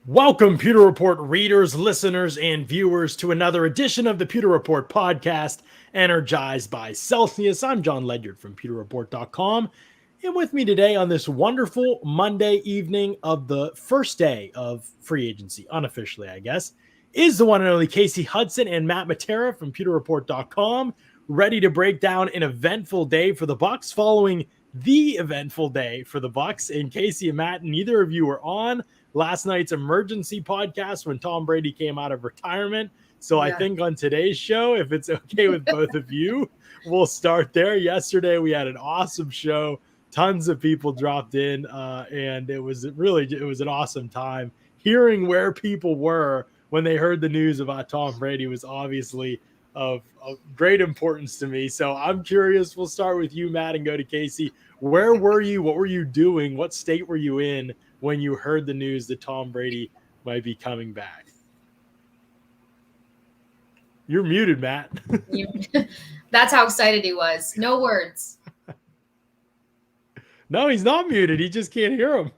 Welcome, Pewter Report readers, listeners, and viewers to another edition of the Pewter Report podcast, energized by Celsius. I'm John Ledyard from pewterreport.com, and with me today on this wonderful Monday evening of the first day of free agency, unofficially, I guess, is the one and only Kasey Hudson and Matt Matera from pewterreport.com, ready to break down an eventful day for the Bucs following the eventful day for the Bucs. And Kasey and Matt, neither of you were on last night's emergency podcast when Tom Brady came out of retirement. So I think on today's show, if it's okay with both of you, we'll start there. Yesterday, we had an awesome show. Tons of people dropped in, and it was an awesome time. Hearing where people were when they heard the news about Tom Brady was obviously of great importance to me. So I'm curious. We'll start with you, Matt, and go to Kasey. Where were you? What were you doing? What state were you in when you heard the news that Tom Brady might be coming back? You're muted, Matt. That's how excited he was. No words. No, he's not muted. He just can't hear him.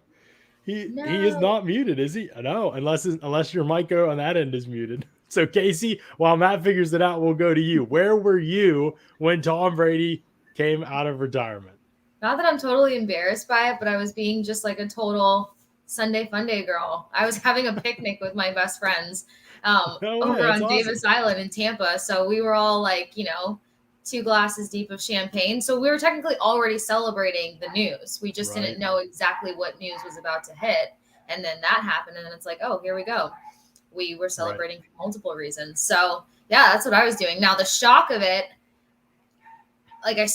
He is not muted, is he? No, unless your mic on that end is muted. So, Kasey, while Matt figures it out, we'll go to you. Where were you when Tom Brady came out of retirement? Not that I'm totally embarrassed by it, but I was being just like a total Sunday fun day girl. I was having a picnic with my best friends over on Davis Island in Tampa. So we were all like, 2 glasses deep of champagne. So we were technically already celebrating the news. We just didn't know exactly what news was about to hit. And then that happened. And then it's like, oh, here we go. We were celebrating for multiple reasons. So yeah, that's what I was doing. Now the shock of it, like I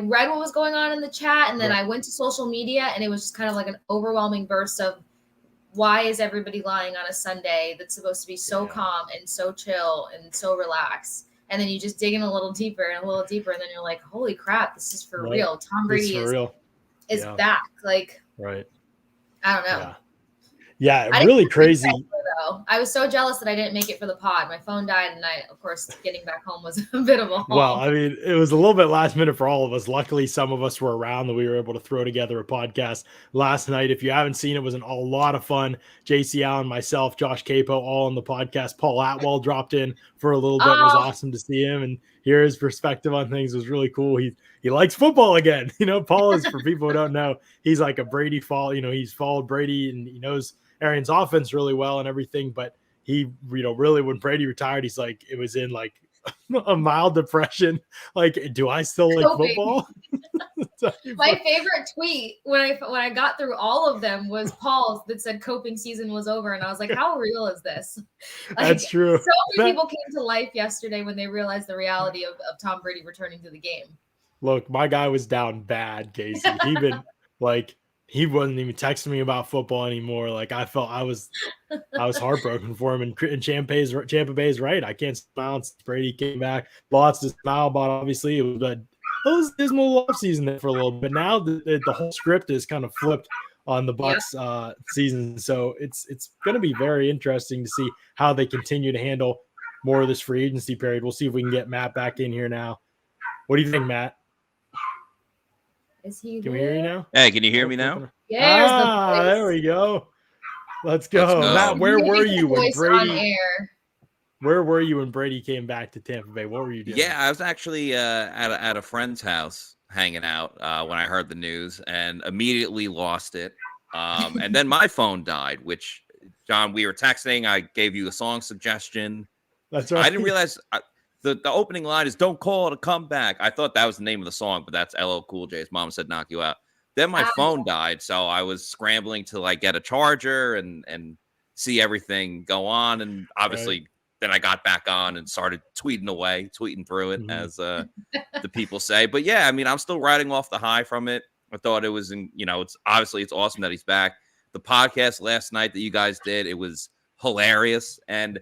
read what was going on in the chat, and then I went to social media, and it was just kind of like an overwhelming burst of why is everybody lying on a Sunday that's supposed to be so calm and so chill and so relaxed. And then you just dig in a little deeper and a little deeper, and then you're like, holy crap, this is for real. Tom Brady is back. Like, I don't know. Yeah, really crazy. Though. I was so jealous that I didn't make it for the pod. My phone died, and of course, getting back home was a bit of a haul. Well, I mean, it was a little bit last minute for all of us. Luckily, some of us were around that we were able to throw together a podcast last night. If you haven't seen it, it was a lot of fun. JC Allen, myself, Josh Cappo, all on the podcast. Paul Atwell dropped in for a little bit. It was awesome to see him and hear his perspective on things. It was really cool. He likes football again. Paul is, for people who don't know, he's like a Brady follow. He's followed Brady and he knows Arians' offense really well and everything, but he, really, when Brady retired, he's like, it was in like a mild depression. Like, do I still like football? My favorite tweet when I got through all of them was Paul's that said coping season was over, and I was like, how real is this? That's true. So many people came to life yesterday when they realized the reality of Tom Brady returning to the game. Look, my guy was down bad, Kasey. He wasn't even texting me about football anymore. Like, I felt I was heartbroken for him. And Tampa Bay's right. I can't smile since Brady came back. Lots to smile about. Obviously, it was dismal offseason there for a little bit. Now the whole script is kind of flipped on the Bucs season. So it's going to be very interesting to see how they continue to handle more of this free agency period. We'll see if we can get Matt back in here now. What do you think, Matt? Is he there? Can we hear you now? Hey, can you hear me now? Yeah. There we go. Let's go. Matt, where were you when Brady? Where were you when Brady came back to Tampa Bay? What were you doing? Yeah, I was actually at a friend's house hanging out when I heard the news and immediately lost it. And then my phone died, which, John, we were texting. I gave you a song suggestion. That's right. I didn't realize the opening line is "Don't call it a comeback." I thought that was the name of the song, but that's LL Cool J's "Mom Said Knock You Out." Then my phone died, so I was scrambling to get a charger and see everything go on. And obviously, then I got back on and started tweeting through it, as the people say. But yeah, I mean, I'm still riding off the high from it. I thought it was, it's awesome that he's back. The podcast last night that you guys did, it was hilarious. And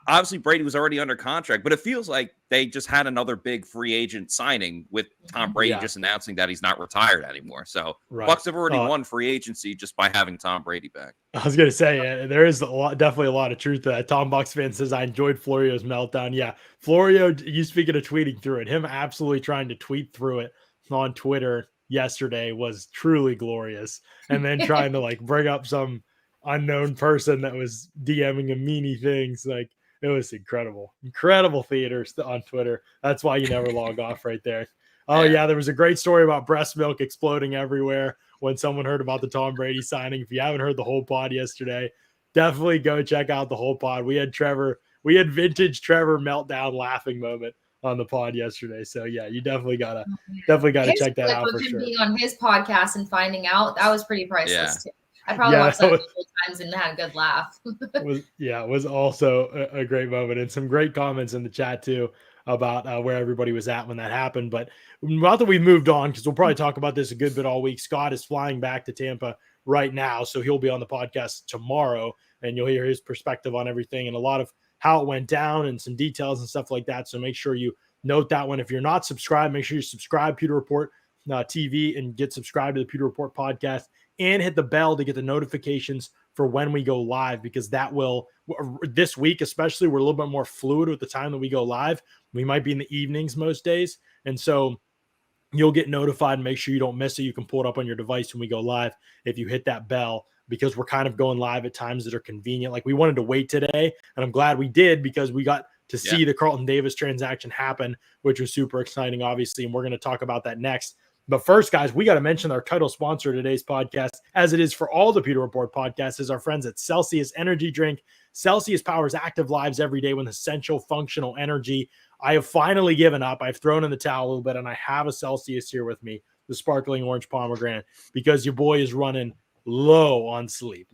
obviously Brady was already under contract, but it feels like they just had another big free agent signing with Tom Brady just announcing that he's not retired anymore. So Bucs have already won free agency just by having Tom Brady back. I was going to say, there is definitely a lot of truth to that. Tom Bucs fan says, I enjoyed Florio's meltdown. Yeah, Florio, you speaking of tweeting through it, him absolutely trying to tweet through it on Twitter yesterday was truly glorious. And then trying to bring up some unknown person that was DMing him meanie things. Like, it was incredible theaters on Twitter. That's why you never log off right there. Oh yeah, there was a great story about breast milk exploding everywhere when someone heard about the Tom Brady signing. If you haven't heard the whole pod yesterday, definitely go check out the whole pod. We had vintage Trevor meltdown laughing moment on the pod yesterday. So yeah, you definitely gotta check that out for him sure. Being on his podcast and finding out, that was pretty priceless too. I probably Yeah, watched that a couple times and had a good laugh. It was also a great moment, and some great comments in the chat too about where everybody was at when that happened. But not that we moved on, because we'll probably talk about this a good bit all week. Scott is flying back to Tampa right now, so he'll be on the podcast tomorrow, and you'll hear his perspective on everything and a lot of how it went down and some details and stuff like that. So make sure you note that one. If you're not subscribed, make sure you subscribe Pewter Report TV and get subscribed to the Pewter Report podcast, and hit the bell to get the notifications for when we go live, because that will, this week especially, we're a little bit more fluid with the time that we go live. We might be in the evenings most days, and so you'll get notified and make sure you don't miss it. You can pull it up on your device when we go live if you hit that bell, because we're kind of going live at times that are convenient. Like, we wanted to wait today, and I'm glad we did, because we got to see the Carlton Davis transaction happen, which was super exciting, obviously, and we're going to talk about that next. But first, guys, we got to mention our title sponsor of today's podcast, as it is for all the Pewter Report podcasts, is our friends at Celsius Energy Drink. Celsius powers active lives every day with essential functional energy. I have finally given up. I've thrown in the towel a little bit, and I have a Celsius here with me, the sparkling orange pomegranate, because your boy is running low on sleep.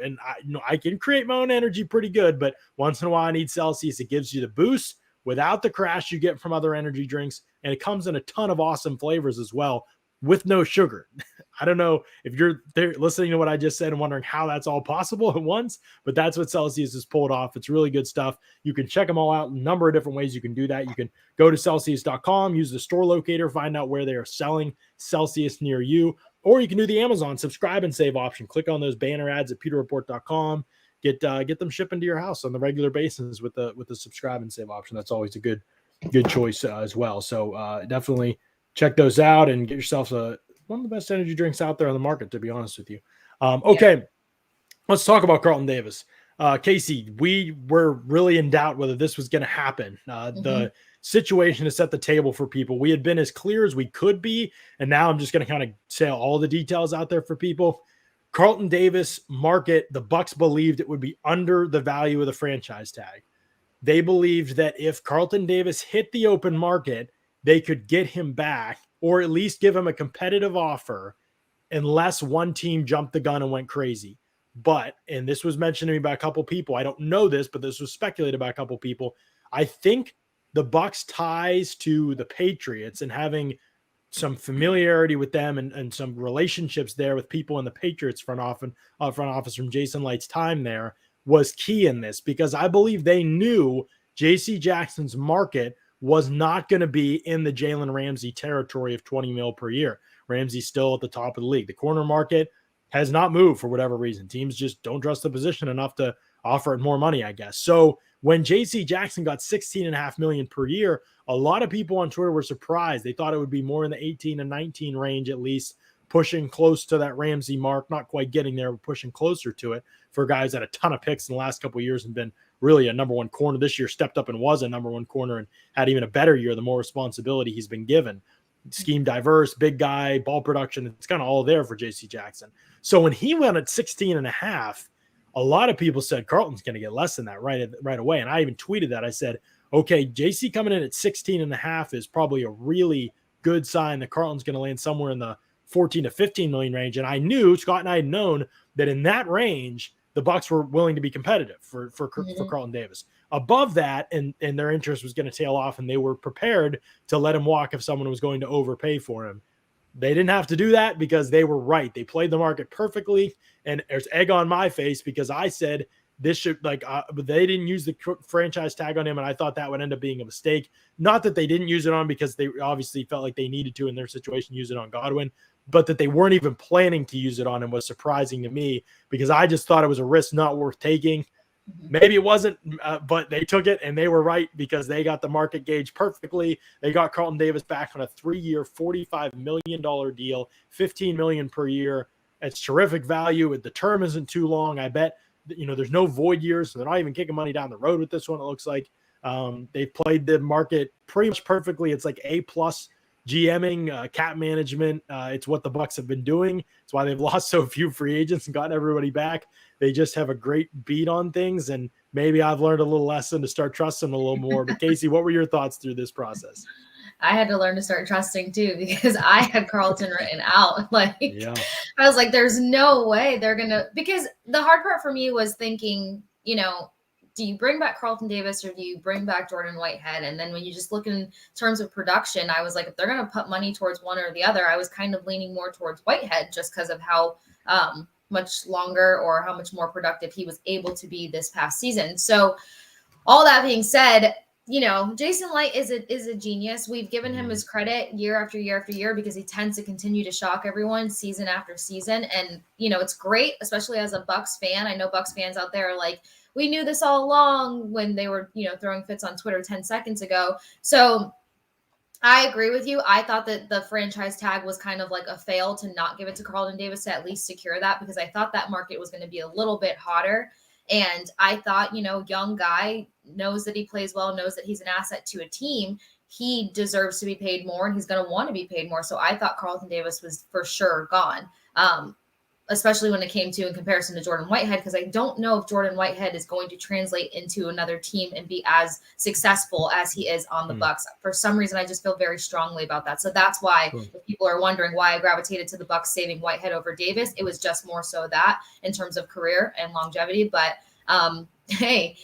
And I can create my own energy pretty good, but once in a while I need Celsius. It gives you the boost without the crash you get from other energy drinks, and it comes in a ton of awesome flavors as well with no sugar. I don't know if you're there listening to what I just said and wondering how that's all possible at once, but that's what Celsius has pulled off. It's really good stuff. You can check them all out. A number of different ways you can do that. You can go to Celsius.com, use the store locator, find out where they are selling Celsius near you, or you can do the Amazon subscribe and save option. Click on those banner ads at pewterreport.com. Get them shipping to your house on the regular basis with the subscribe and save option. That's always a good choice as well. So definitely check those out and get yourself one of the best energy drinks out there on the market, to be honest with you. Okay, let's talk about Carlton Davis. Kasey, we were really in doubt whether this was going to happen. The situation to set the table for people. We had been as clear as we could be, and now I'm just going to kind of say all the details out there for people. Carlton Davis market, the Bucs believed it would be under the value of the franchise tag. They believed that if Carlton Davis hit the open market, they could get him back, or at least give him a competitive offer, unless one team jumped the gun and went crazy. But, and this was mentioned to me by a couple people, I don't know this, but this was speculated by a couple people. I think the Bucs ties to the Patriots and having some familiarity with them and some relationships there with people in the Patriots front office from Jason Light's time there was key in this, because I believe they knew J.C. Jackson's market was not going to be in the Jalen Ramsey territory of $20 million per year. Ramsey's still at the top of the league. The corner market has not moved for whatever reason. Teams just don't trust the position enough to offer it more money, I guess. So when J.C. Jackson got $16.5 million per year, a lot of people on Twitter were surprised. They thought it would be more in the 18 and 19 range, at least pushing close to that Ramsey mark, not quite getting there, but pushing closer to it for guys that had a ton of picks in the last couple of years and been really a number one corner. This year stepped up and was a number one corner and had even a better year the more responsibility he's been given. Scheme diverse, big guy, ball production, it's kind of all there for J.C. Jackson. So when he went at 16.5, a lot of people said Carlton's going to get less than that right away. And I even tweeted that. I said, okay, JC coming in at 16.5 is probably a really good sign that Carlton's going to land somewhere in the 14 to 15 million range. And I knew, Scott and I had known that in that range, the Bucs were willing to be competitive for Carlton Davis. Above that, and their interest was going to tail off, and they were prepared to let him walk if someone was going to overpay for him. They didn't have to do that because they were right. They played the market perfectly, and there's egg on my face because I said this should but they didn't use the franchise tag on him, and I thought that would end up being a mistake. Not that they didn't use it on because they obviously felt like they needed to in their situation use it on Godwin, but that they weren't even planning to use it on him was surprising to me because I just thought it was a risk not worth taking. Maybe it wasn't, but they took it and they were right because they got the market gauge perfectly. They got Carlton Davis back on a 3-year, $45 million deal, $15 million per year. It's terrific value. The term isn't too long. I bet, there's no void years, so they're not even kicking money down the road with this one. It looks like they've played the market pretty much perfectly. It's like A+ GMing, cap management. It's what the Bucs have been doing. It's why they've lost so few free agents and gotten everybody back. They just have a great beat on things, and maybe I've learned a little lesson to start trusting a little more. But Kasey, what were your thoughts through this process? I had to learn to start trusting too, because I had Carlton written out. I was like, there's no way they're going to, because the hard part for me was thinking, do you bring back Carlton Davis or do you bring back Jordan Whitehead? And then when you just look in terms of production, I was like, if they're going to put money towards one or the other, I was kind of leaning more towards Whitehead just because of how much longer or how much more productive he was able to be this past season. So all that being said, Jason Light is a genius. We've given him his credit year after year after year because he tends to continue to shock everyone season after season. And, it's great, especially as a Bucs fan. I know Bucs fans out there are like, we knew this all along when they were, throwing fits on Twitter 10 seconds ago. So I agree with you. I thought that the franchise tag was kind of like a fail to not give it to Carlton Davis to at least secure that, because I thought that market was going to be a little bit hotter. And I thought, young guy, knows that he plays well, knows that he's an asset to a team. He deserves to be paid more, and he's going to want to be paid more. So I thought Carlton Davis was for sure gone, especially when it came to in comparison to Jordan Whitehead, because I don't know if Jordan Whitehead is going to translate into another team and be as successful as he is on the Bucs. For some reason, I just feel very strongly about that. So that's why if people are wondering why I gravitated to the Bucs saving Whitehead over Davis, it was just more so that in terms of career and longevity. But hey,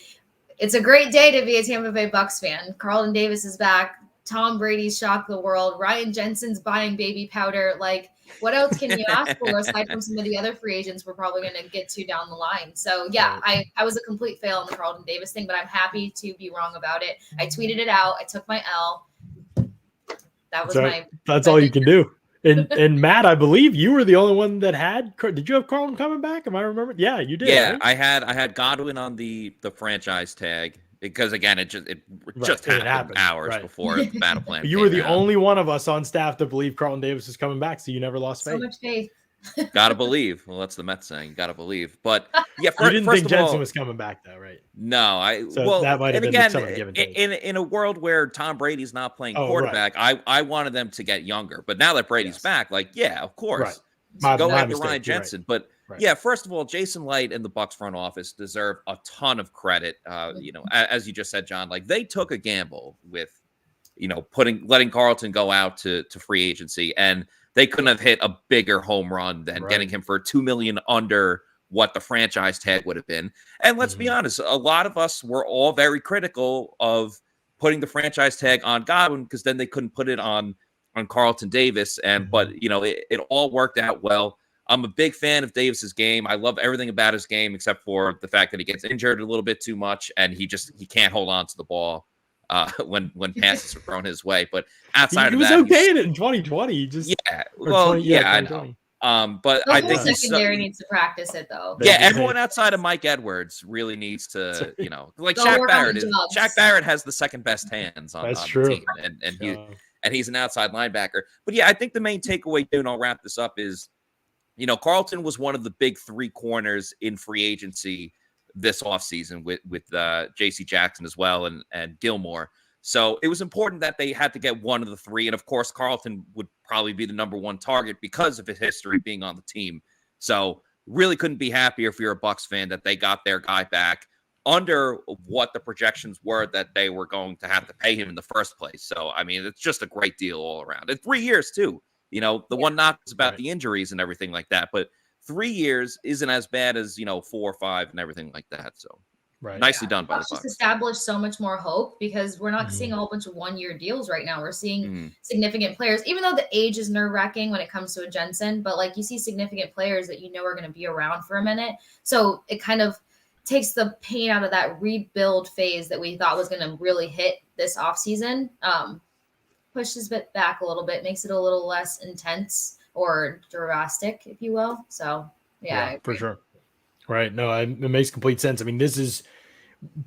it's a great day to be a Tampa Bay Bucs fan. Carlton Davis is back. Tom Brady shocked the world. Ryan Jensen's buying baby powder. What else can you ask for aside from some of the other free agents we're probably going to get to down the line? So, yeah, I was a complete fail on the Carlton Davis thing, but I'm happy to be wrong about it. I tweeted it out. I took my L. That was That's all you can do. And Matt, I believe you were the only one that had. Did you have Carlton coming back? Am I remembering? Yeah, you did. Yeah, right? I had Godwin on the franchise tag. Because again, it just happened hours before the battle plan. You were the only one of us on staff to believe Carlton Davis is coming back, so you never lost faith. So much faith. Gotta believe. Well, that's the Mets saying. Gotta believe. But yeah, you didn't think Jensen was coming back, though, right? No, that might have been some give and take. In a world where Tom Brady's not playing quarterback, I wanted them to get younger. But now that Brady's back, of course, go after Ryan Jensen. But yeah, first of all, Jason Light and the Bucs front office deserve a ton of credit. As you just said, John, they took a gamble with, letting Carlton go out to free agency, and they couldn't have hit a bigger home run than getting him for $2 million under what the franchise tag would have been. And let's be honest, a lot of us were all very critical of putting the franchise tag on Godwin because then they couldn't put it on Carlton Davis. But it all worked out well. I'm a big fan of Davis's game. I love everything about his game except for the fact that he gets injured a little bit too much and he can't hold on to the ball when passes are thrown his way. But outside of that, he was okay in 2020. I know. But I think the secondary needs to practice it though. Yeah, everyone outside of Mike Edwards really needs to, like Shaq Barrett. Shaq Barrett has the second best hands on the team, and he's an outside linebacker. But yeah, I think the main takeaway, and I'll wrap this up, is Carlton was one of the big three corners in free agency this offseason with J.C. Jackson as well and Gilmore. So it was important that they had to get one of the three. And of course, Carlton would probably be the number one target because of his history being on the team. So really couldn't be happier if you're a Bucs fan that they got their guy back under what the projections were that they were going to have to pay him in the first place. So, I mean, it's just a great deal all around. And 3 years too. One knock is about the injuries and everything like that, but 3 years isn't as bad as, 4 or 5 and everything like that. So nicely done by the Bucs. Just established so much more hope because we're not seeing a whole bunch of 1-year deals right now. We're seeing significant players, even though the age is nerve-wracking when it comes to a Jensen, but you see significant players that are going to be around for a minute. So it kind of takes the pain out of that rebuild phase that we thought was going to really hit this offseason. Pushes it back a little bit, makes it a little less intense or drastic, if you will. So, yeah for sure. Right. No, it makes complete sense. I mean, this is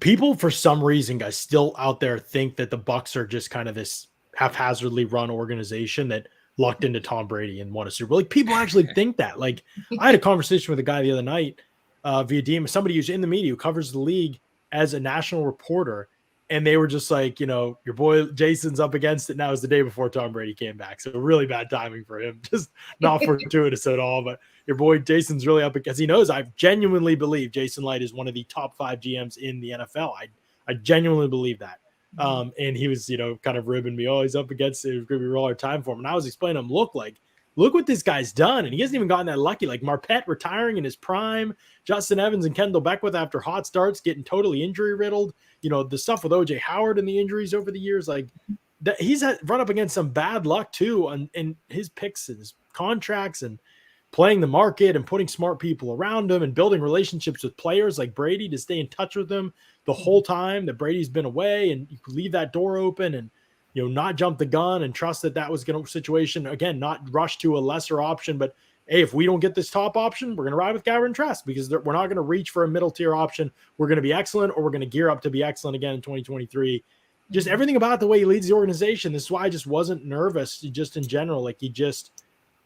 people for some reason, guys, still out there think that the Bucs are just kind of this haphazardly run organization that lucked into Tom Brady and won a Super Bowl. Like people actually think that. Like I had a conversation with a guy the other night via DM, somebody who's in the media who covers the league as a national reporter. And they were just like, your boy Jason's up against it now. Is the day before Tom Brady came back. So really bad timing for him. Just not fortuitous at all. But your boy Jason's really up because he knows I genuinely believe Jason Light is one of the top 5 GMs in the NFL. I genuinely believe that. And he was, kind of ribbing me. Oh, he's up against it. It was going to be a real hard time for him. And I was explaining to him, look what this guy's done. And he hasn't even gotten that lucky. Like Marpet retiring in his prime, Justin Evans and Kendall Beckwith after hot starts, getting totally injury riddled. The stuff with OJ Howard and the injuries over the years, like that, he's run up against some bad luck too. And his picks and his contracts and playing the market and putting smart people around him and building relationships with players like Brady to stay in touch with them the whole time that Brady's been away, and you could leave that door open and, not jump the gun and trust that was going to situation. Again, not rush to a lesser option, but hey, if we don't get this top option, we're going to ride with Gavin Trask because we're not going to reach for a middle tier option. We're going to be excellent, or we're going to gear up to be excellent again in 2023. Just everything about the way he leads the organization. This is why I just wasn't nervous just in general. Like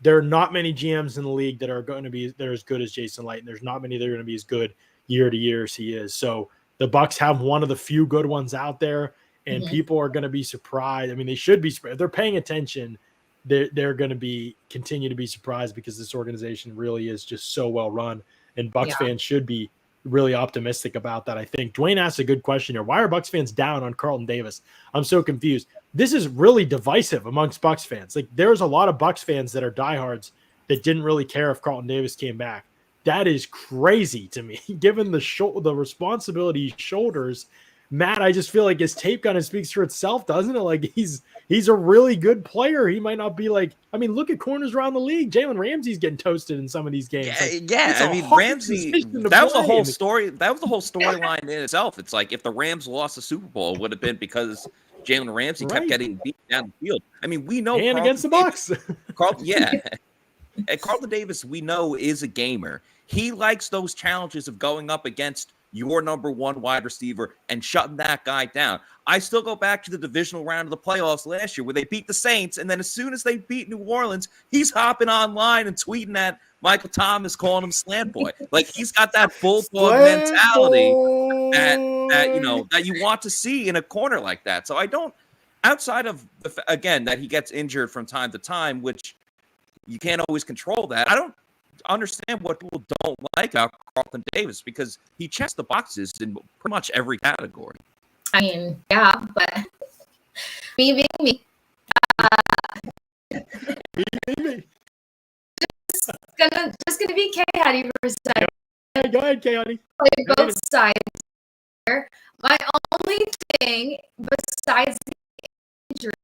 there are not many GMs in the league that are going to be as good as Jason Light, and there's not many that are going to be as good year to year as he is. So the Bucs have one of the few good ones out there, and people are going to be surprised. I mean, they should be. If they're paying attention, they're going to continue to be surprised because this organization really is just so well run, and Bucs fans should be really optimistic about that. I think Dwayne asked a good question here. Why are Bucs fans down on Carlton Davis? I'm so confused. This is really divisive amongst Bucs fans. Like there's a lot of Bucs fans that are diehards that didn't really care if Carlton Davis came back. That is crazy to me, given the responsibility he shoulders. Matt, I just feel like his tape kind of speaks for itself, doesn't it? Like he's a really good player. He might not be like, I mean, look at corners around the league. Jalen Ramsey's getting toasted in some of these games. I mean, Ramsey, that was the whole story. That was the whole storyline in itself. It's like if the Rams lost the Super Bowl, it would have been because Jalen Ramsey kept getting beat down the field. I mean, we know. And against the Bucs. And Carlton Davis, we know, is a gamer. He likes those challenges of going up against your number one wide receiver and shutting that guy down. I still go back to the divisional round of the playoffs last year where they beat the Saints, and then as soon as they beat New Orleans, he's hopping online and tweeting at Michael Thomas, calling him slant boy. Like he's got that bulldog mentality that you want to see in a corner like that. So I don't, outside of again that he gets injured from time to time, which you can't always control that. I don't understand what people don't like about Carlton Davis because he checks the boxes in pretty much every category. I mean, yeah, but me being me. Just gonna be K-Honey for a second. Go ahead, K-Honey. Play both sides here. My only thing besides the injuries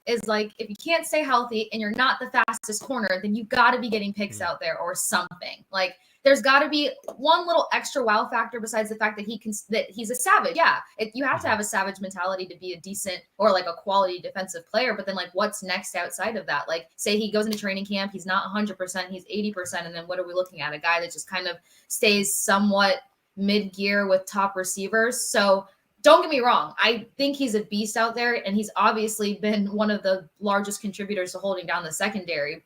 is like if you can't stay healthy and you're not the fastest corner, then you got to be getting picks out there or something. Like there's got to be one little extra wow factor besides the fact that he's a savage. Yeah, you have to have a savage mentality to be a decent or like a quality defensive player. But then like what's next outside of that? Like say he goes into training camp, he's not 100%, he's 80%, and then what are we looking at? A guy that just kind of stays somewhat mid-gear with top receivers. So don't get me wrong. I think he's a beast out there, and he's obviously been one of the largest contributors to holding down the secondary.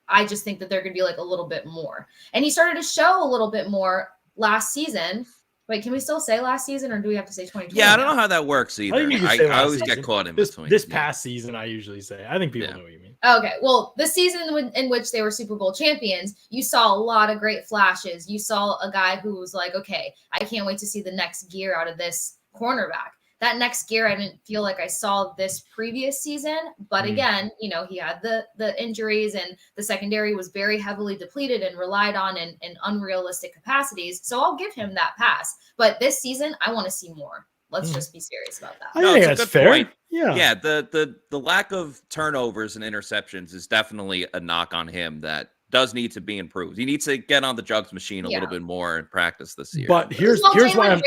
I just think that they're going to be like a little bit more. And he started to show a little bit more last season. Wait, can we still say last season, or do we have to say 2020? Yeah, I don't know how that works either. I always get caught in between. This past season, I usually say. I think people know what you mean. Okay, well, the season in which they were Super Bowl champions, you saw a lot of great flashes. You saw a guy who was like, okay, I can't wait to see the next gear out of this cornerback. That next gear, I didn't feel like I saw this previous season. But again, he had the injuries, and the secondary was very heavily depleted and relied on in unrealistic capacities. So I'll give him that pass. But this season, I want to see more. Let's just be serious about that. I think that's fair. Point. Yeah. The lack of turnovers and interceptions is definitely a knock on him that does need to be improved. He needs to get on the jugs machine a little bit more in practice this year. But here's why I'm.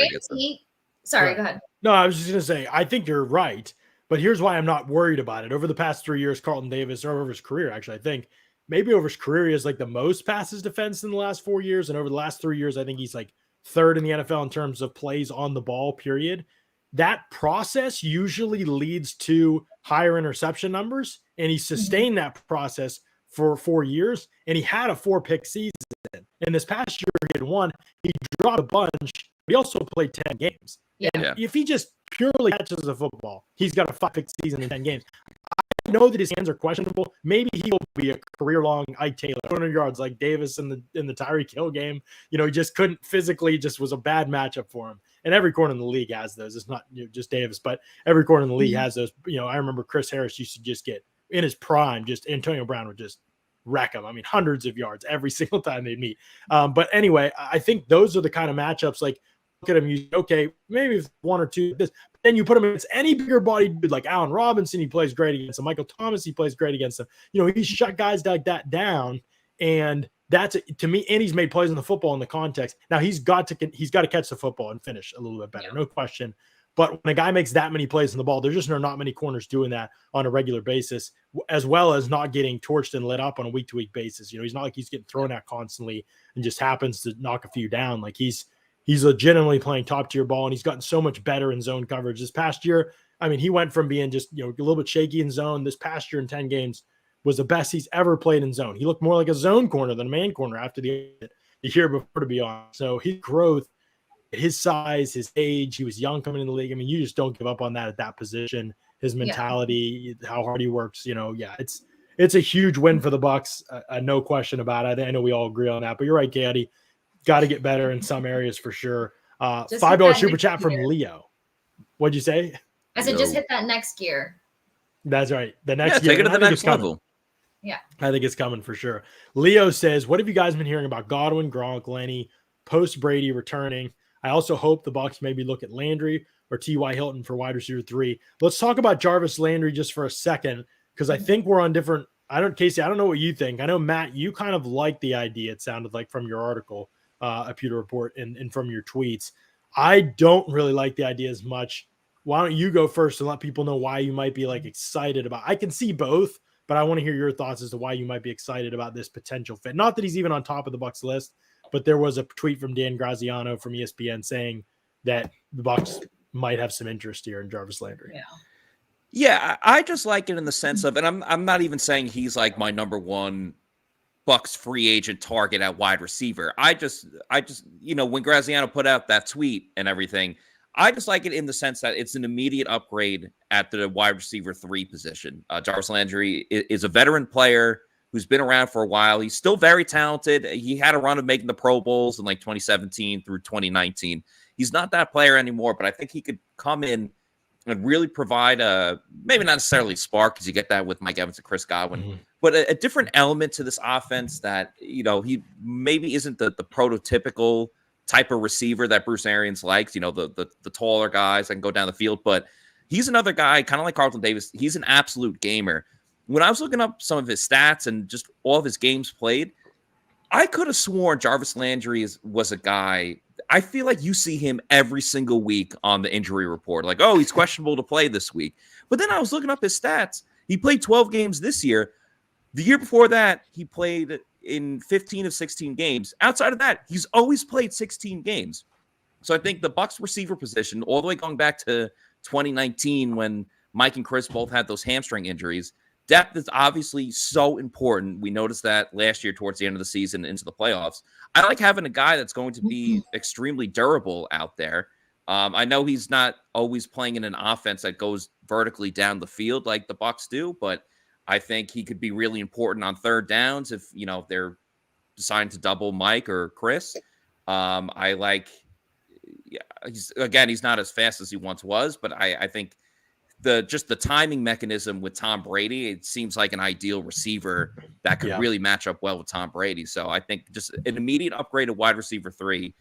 Sorry, go ahead. No, I was just going to say, I think you're right, but here's why I'm not worried about it. Over the past 3 years, Carlton Davis, or over his career, actually, I think maybe over his career, he has like the most passes defense in the last 4 years. And over the last 3 years, I think he's like third in the NFL in terms of plays on the ball, period. That process usually leads to higher interception numbers. and he sustained that process for 4 years, and he had a 4-pick season. And this past year he had one. He dropped a bunch, but he also played 10 games. Yeah. And if he just purely catches the football, he's got a 5-pick season in 10 games. I know that his hands are questionable. Maybe he will be a career-long Ike Taylor, 200 yards like Davis in the Tyreek Hill game. You know, he just couldn't physically, just was a bad matchup for him. And every corner in the league has those. It's not just Davis, but every corner in the league has those. You know, I remember Chris Harris used to just get in his prime, just Antonio Brown would just wreck him. I mean, hundreds of yards every single time they meet. But anyway, I think those are the kind of matchups, like, look at him, you okay, maybe one or two this, but then you put him against any bigger body dude like Allen Robinson, he plays great against him. Michael Thomas, he plays great against him. You know, he shut guys like that down, and that's to me. And he's made plays in the football in the context. Now he's got to catch the football and finish a little bit better, no question. But when a guy makes that many plays in the ball, there's just not many corners doing that on a regular basis, as well as not getting torched and lit up on a week-to-week basis. You know, he's not like he's getting thrown at constantly and just happens to knock a few down. Like he's legitimately playing top-tier ball, and he's gotten so much better in zone coverage. This past year, I mean, he went from being just, you know, a little bit shaky in zone. This past year in 10 games was the best he's ever played in zone. He looked more like a zone corner than a man corner after the year before, to be honest. So his growth, his size, his age, he was young coming in the league. I mean, you just don't give up on that at that position. His mentality, how hard he works, you know, it's a huge win for the Bucs. No question about it. I know we all agree on that, but you're right, Katie. Got to get better in some areas for sure. $5 super chat from Leo. What'd you say? I said, just hit that next gear. That's right. The next gear. Take it to the next level. Yeah. I think it's coming for sure. Leo says, what have you guys been hearing about Godwin, Gronk, Lenny, post Brady returning? I also hope the Bucs maybe look at Landry or T.Y. Hilton for wide receiver 3. Let's talk about Jarvis Landry just for a second, because I think we're on different. Kasey, I don't know what you think. I know, Matt, you kind of like the idea, it sounded like, from your article, a Pewter Report, and from your tweets. I don't really like the idea as much. Why don't you go first and let people know why you might be like excited about? I can see both, but I want to hear your thoughts as to why you might be excited about this potential fit. Not that he's even on top of the Bucs list, but there was a tweet from Dan Graziano from ESPN saying that the Bucs might have some interest here in Jarvis Landry. Yeah, I just like it in the sense of, and I'm not even saying he's like my number one Bucs free agent target at wide receiver. I just, you know, when Graziano put out that tweet and everything, I just like it in the sense that it's an immediate upgrade at the wide receiver 3 position. Jarvis Landry is a veteran player who's been around for a while. He's still very talented. He had a run of making the Pro Bowls in like 2017 through 2019. He's not that player anymore, but I think he could come in and really provide maybe not necessarily spark, because you get that with Mike Evans and Chris Godwin, but a different element to this offense that, you know, he maybe isn't the prototypical type of receiver that Bruce Arians likes, you know, the taller guys that can go down the field. But he's another guy, kind of like Carlton Davis. He's an absolute gamer. When I was looking up some of his stats and just all of his games played, I could have sworn Jarvis Landry was a guy. I feel like you see him every single week on the injury report. Like, oh, he's questionable to play this week. But then I was looking up his stats. He played 12 games this year. The year before that, he played in 15 of 16 games. Outside of that, he's always played 16 games. So I think the Bucs receiver position, all the way going back to 2019 when Mike and Chris both had those hamstring injuries, depth is obviously so important. We noticed that last year towards the end of the season into the playoffs. I like having a guy that's going to be extremely durable out there. I know he's not always playing in an offense that goes vertically down the field like the Bucs do, but I think he could be really important on third downs if, you know, they're deciding to double Mike or Chris. I like, he's not as fast as he once was, but I think the timing mechanism with Tom Brady, it seems like an ideal receiver that could really match up well with Tom Brady. So I think just an immediate upgrade of wide receiver 3,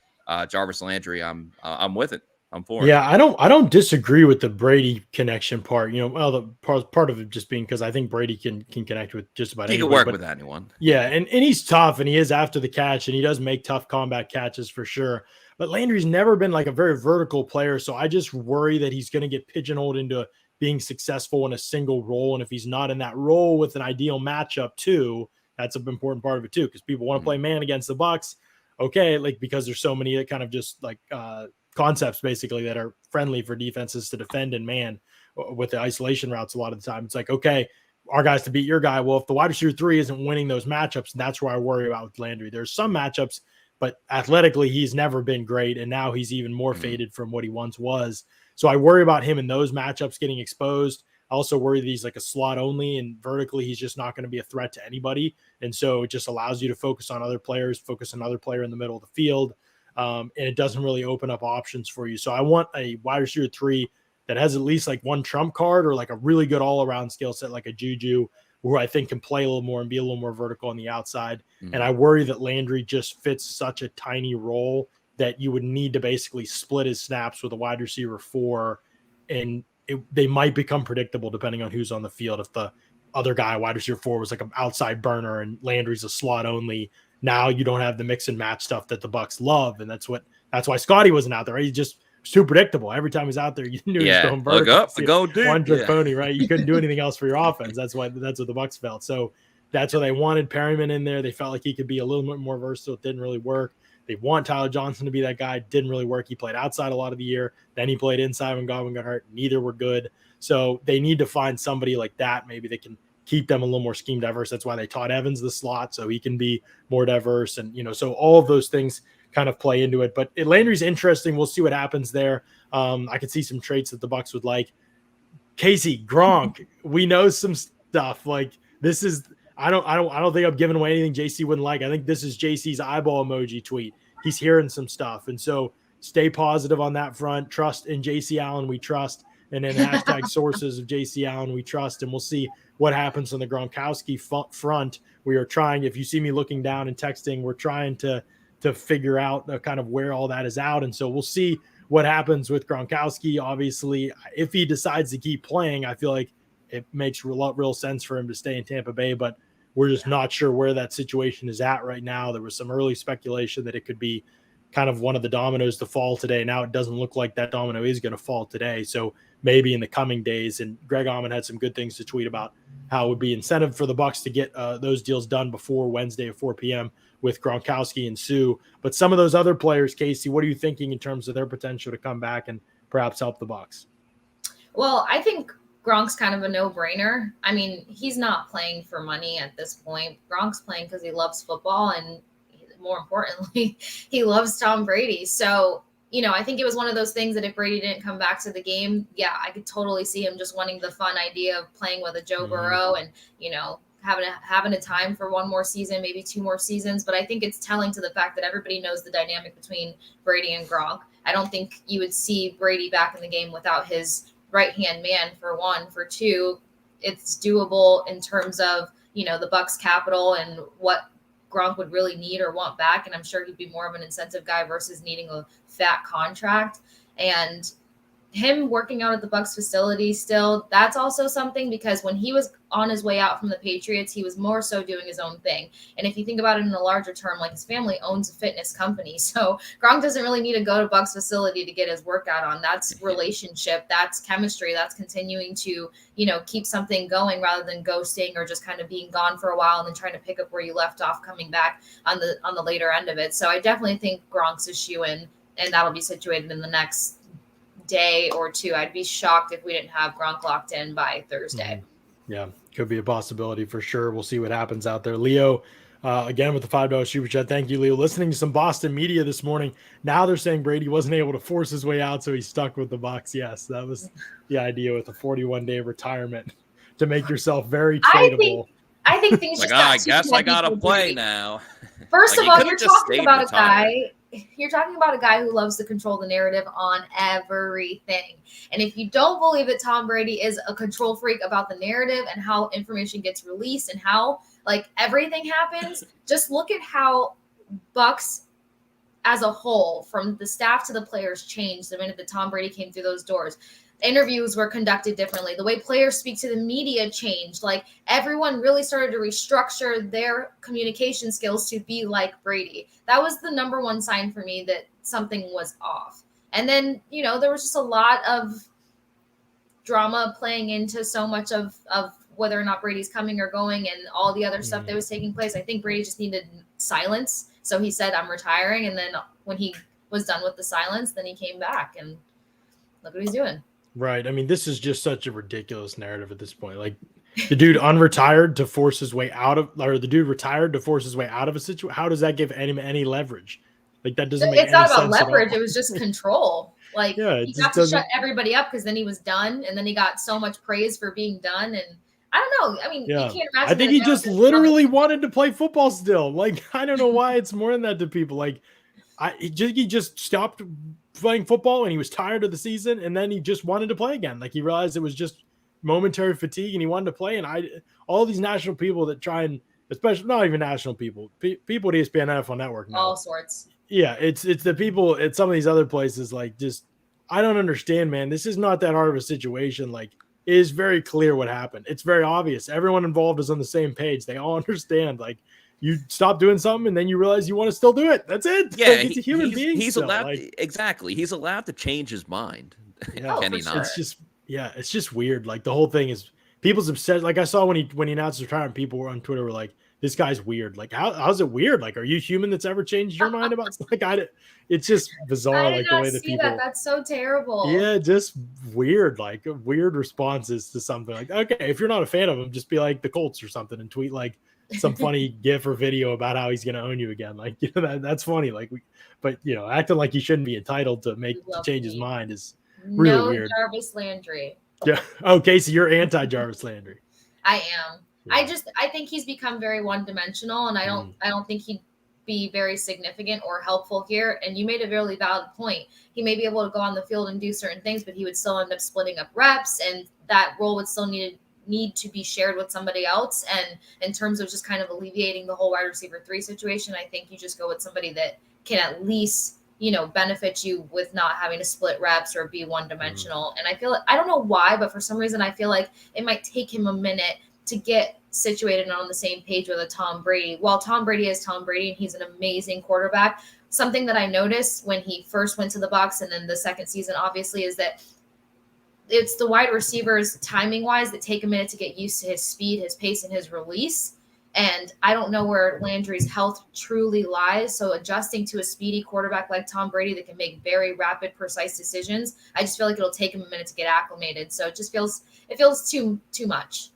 Jarvis Landry, I'm with it. I'm for it. Yeah, I don't disagree with the Brady connection part. You know, well, the part of it just being because I think Brady can connect with just about anyone. He can work with anyone. Yeah, and he's tough, and he is after the catch, and he does make tough combat catches for sure. But Landry's never been like a very vertical player, so I just worry that he's going to get pigeonholed into being successful in a single role. And if he's not in that role with an ideal matchup too, that's an important part of it too, because people want to play man against the Bucs. Okay, like because there's so many kind of just like concepts basically that are friendly for defenses to defend in man with the isolation routes a lot of the time. It's like, okay, our guys to beat your guy. Well, if the wide receiver 3 isn't winning those matchups, that's where I worry about with Landry. There's some matchups, but athletically, he's never been great. And now he's even more faded from what he once was. So I worry about him in those matchups getting exposed. I also worry that he's like a slot only, and vertically, he's just not going to be a threat to anybody. And so it just allows you to focus on other players, focus on another player in the middle of the field. And it doesn't really open up options for you. So I want a wide receiver 3 that has at least like one trump card or like a really good all-around skill set, like a Juju, who I think can play a little more and be a little more vertical on the outside. And I worry that Landry just fits such a tiny role that you would need to basically split his snaps with a wide receiver 4, and they might become predictable depending on who's on the field. If the other guy, wide receiver 4, was like an outside burner and Landry's a slot only, now you don't have the mix and match stuff that the Bucs love. And that's why Scotty wasn't out there, right? He just was too predictable. Every time he's out there, you knew he was going vertical. Look up, go deep. One trick pony, right? You couldn't do anything else for your offense. That's what the Bucs felt. So that's what they wanted Perryman in there. They felt like he could be a little bit more versatile. It didn't really work. They want Tyler Johnson to be that guy. Didn't really work. He played outside a lot of the year. Then he played inside when Godwin got hurt. Neither were good. So they need to find somebody like that. Maybe they can keep them a little more scheme diverse. That's why they taught Evans the slot, so he can be more diverse. And, so all of those things kind of play into it. But Landry's interesting. We'll see what happens there. I could see some traits that the Bucs would like. Kasey, Gronk, we know some stuff. Like, this is – I don't think I'm giving away anything JC wouldn't like. I think this is JC's eyeball emoji tweet. He's hearing some stuff. And so stay positive on that front. Trust in JC Allen, we trust. And then hashtag sources of JC Allen, we trust. And we'll see what happens on the Gronkowski front. We are trying, if you see me looking down and texting, we're trying to figure out kind of where all that is out. And so we'll see what happens with Gronkowski. Obviously, if he decides to keep playing, I feel like it makes real sense for him to stay in Tampa Bay, but we're just not sure where that situation is at right now. There was some early speculation that it could be kind of one of the dominoes to fall today. Now it doesn't look like that domino is going to fall today. So maybe in the coming days. And Greg Auman had some good things to tweet about how it would be incentive for the Bucs to get those deals done before Wednesday at 4 p.m. with Gronkowski and Sue. But some of those other players, Kasey, what are you thinking in terms of their potential to come back and perhaps help the Bucs? Well, I think Gronk's kind of a no-brainer. I mean, he's not playing for money at this point. Gronk's playing because he loves football, and more importantly, he loves Tom Brady. So, I think it was one of those things that if Brady didn't come back to the game, I could totally see him just wanting the fun idea of playing with a Joe Burrow and, having a time for one more season, maybe 2 more seasons. But I think it's telling to the fact that everybody knows the dynamic between Brady and Gronk. I don't think you would see Brady back in the game without his right-hand man, for one. For two, it's doable in terms of, the Bucs capital and what Gronk would really need or want back. And I'm sure he'd be more of an incentive guy versus needing a fat contract. And him working out at the Bucs facility still, that's also something, because when he was on his way out from the Patriots, he was more so doing his own thing. And if you think about it in a larger term, like his family owns a fitness company. So Gronk doesn't really need to go to Bucs facility to get his workout on. That's relationship, that's chemistry, that's continuing to, keep something going rather than ghosting or just kind of being gone for a while and then trying to pick up where you left off coming back on the later end of it. So I definitely think Gronk's a shoo-in, and that'll be situated in the next day or 2. I'd be shocked if we didn't have Gronk locked in by Thursday. Yeah, could be a possibility for sure. We'll see what happens out there. Leo, again with the $5 super chat. Thank you, Leo. Listening to some Boston media this morning. Now they're saying Brady wasn't able to force his way out, so he's stuck with the Bucs. Yes, that was the idea with a 41-day retirement to make yourself very tradable. I think things like, just got I guess I got to play now. First of all, you're talking about a guy. You're talking about a guy who loves to control the narrative on everything. And if you don't believe that Tom Brady is a control freak about the narrative and how information gets released and how everything happens, just look at how Bucs as a whole, from the staff to the players, changed the minute that Tom Brady came through those doors. Interviews were conducted differently. The way players speak to the media changed. Everyone really started to restructure their communication skills to be like Brady. That was the number one sign for me that something was off. And then, there was just a lot of drama playing into so much of whether or not Brady's coming or going and all the other stuff that was taking place. I think Brady just needed silence. So he said, I'm retiring. And then when he was done with the silence, then he came back and look what he's doing. Right. I mean, this is just such a ridiculous narrative at this point. The dude unretired to force his way out of, or the dude retired to force his way out of a situation. How does that give any leverage? Like, that doesn't make It's any not about sense leverage. at all. It was just control. Like, Yeah, it he just got to doesn't. shut everybody up because then he was done. And then he got so much praise for being done. And I don't know. I mean, Yeah, you can't imagine. I think he just literally wanted to play football still. Like, I don't know why it's more than that to people. Like, he just stopped playing football and he was tired of the season, and then he just wanted to play again. Like, he realized it was just momentary fatigue and he wanted to play. And all these national people that try and, especially not even national people, people at ESPN NFL Network now, all sorts. Yeah, it's the people at some of these other places. Like, just, I don't understand, man. This is not that hard of a situation. Like, it is very clear what happened. It's very obvious. Everyone involved is on the same page. They all understand. Like, you stop doing something and then you realize you want to still do it. That's it. Yeah, like, it's a human being. He's still. allowed. Like, Exactly. He's allowed to change his mind. Yeah, Can he not? it's just weird. Like, the whole thing is people's obsessed. Like, I saw when he announced his retirement, people were on Twitter were like, "This guy's weird." Like, how's it weird? Like, are you human that's ever changed your mind about stuff? Like, it's just bizarre. Like, the way that people. That's so terrible. Yeah, just weird. Like, weird responses to something. Like, okay, if you're not a fan of him, just be like the Colts or something and tweet like some funny gif or video about how he's going to own you again. Like, that's funny. Like, but acting like he shouldn't be entitled to change his mind is really weird. Jarvis Landry. Yeah. Oh, Kasey, you're anti Jarvis Landry. I am. Yeah. I think he's become very one-dimensional, and I don't think he'd be very significant or helpful here. And you made a really valid point. He may be able to go on the field and do certain things, but he would still end up splitting up reps, and that role would still need to be shared with somebody else. And in terms of just kind of alleviating the whole wide receiver 3 situation, I think you just go with somebody that can at least, benefit you with not having to split reps or be one-dimensional. And I feel like, I don't know why, but for some reason I feel like it might take him a minute to get situated and on the same page with a Tom Brady. While Tom Brady is Tom Brady and he's an amazing quarterback, something that I noticed when he first went to the Bucs and then the second season, obviously, is that it's the wide receivers timing-wise that take a minute to get used to his speed, his pace, and his release. And I don't know where Landry's health truly lies. So adjusting to a speedy quarterback like Tom Brady that can make very rapid, precise decisions, I just feel like it'll take him a minute to get acclimated. So it feels too much.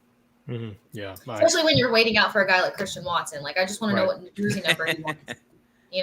Mm-hmm. Yeah. Especially when you're waiting out for a guy like Christian Watson. Like, I just want to know what jersey number he wants.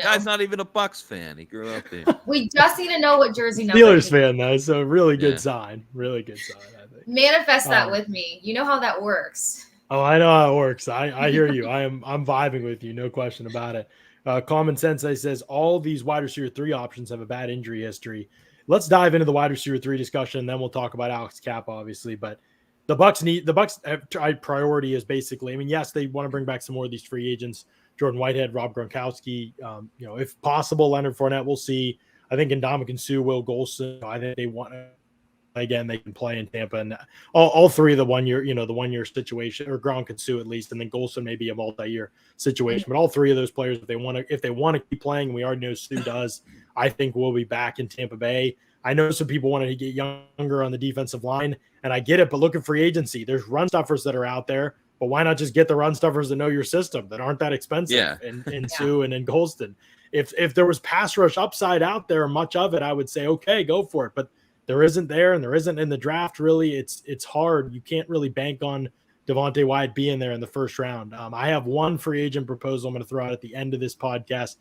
Guy's not even a Bucs fan. He grew up there. We just need to know what jersey number. Steelers fan, though. So really good sign. Really good sign, I think. Manifest that with me. You know how that works. Oh, I know how it works. I hear you. I'm vibing with you. No question about it. Common Sense says all these wide receiver 3 options have a bad injury history. Let's dive into the wide receiver 3 discussion. Then we'll talk about Alex Cappa, obviously. But the Bucs priority is basically, I mean, yes, they want to bring back some more of these free agents. Jordan Whitehead, Rob Gronkowski, if possible, Leonard Fournette, we'll see. I think Ndamukong Suh, Will Golson, I think they want to, again, they can play in Tampa, and all 3 of the 1 year, the 1 year situation, or Gronk and Suh at least, and then Golson may be a multi-year situation. But all 3 of those players, if they want to keep playing, we already know Suh does, I think we'll be back in Tampa Bay. I know some people wanted to get younger on the defensive line, and I get it, but look at free agency. There's run stuffers that are out there, but why not just get the run stuffers that know your system, that aren't that expensive? And Suh and Golston. If there was pass rush upside out there, much of it, I would say, okay, go for it. But there isn't there, and there isn't in the draft, really. It's hard. You can't really bank on Devontae Wyatt being there in the first round. I have one free agent proposal I'm going to throw out at the end of this podcast.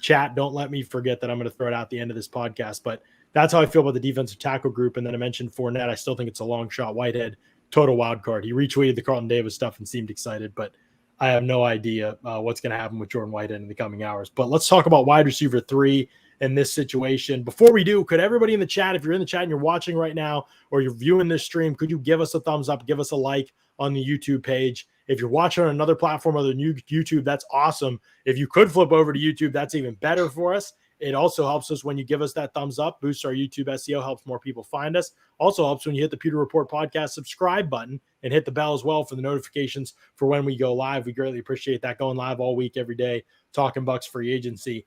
Chat, don't let me forget that I'm going to throw it out at the end of this podcast. But that's how I feel about the defensive tackle group. And then I mentioned Fournette. I still think it's a long shot. Whitehead, total wild card. He retweeted the Carlton Davis stuff and seemed excited, but I have no idea what's going to happen with Jordan Whitehead in the coming hours. But let's talk about wide receiver 3 in this situation. Before we do, could everybody in the chat, if you're in the chat and you're watching right now or you're viewing this stream, could you give us a thumbs up, give us a like on the YouTube page? If you're watching on another platform other than YouTube, that's awesome. If you could flip over to YouTube, that's even better for us. It also helps us when you give us that thumbs up, boosts our YouTube SEO, helps more people find us. Also helps when you hit the Pewter Report podcast subscribe button and hit the bell as well for the notifications for when we go live. We greatly appreciate that. Going live all week, every day, talking Bucs free agency.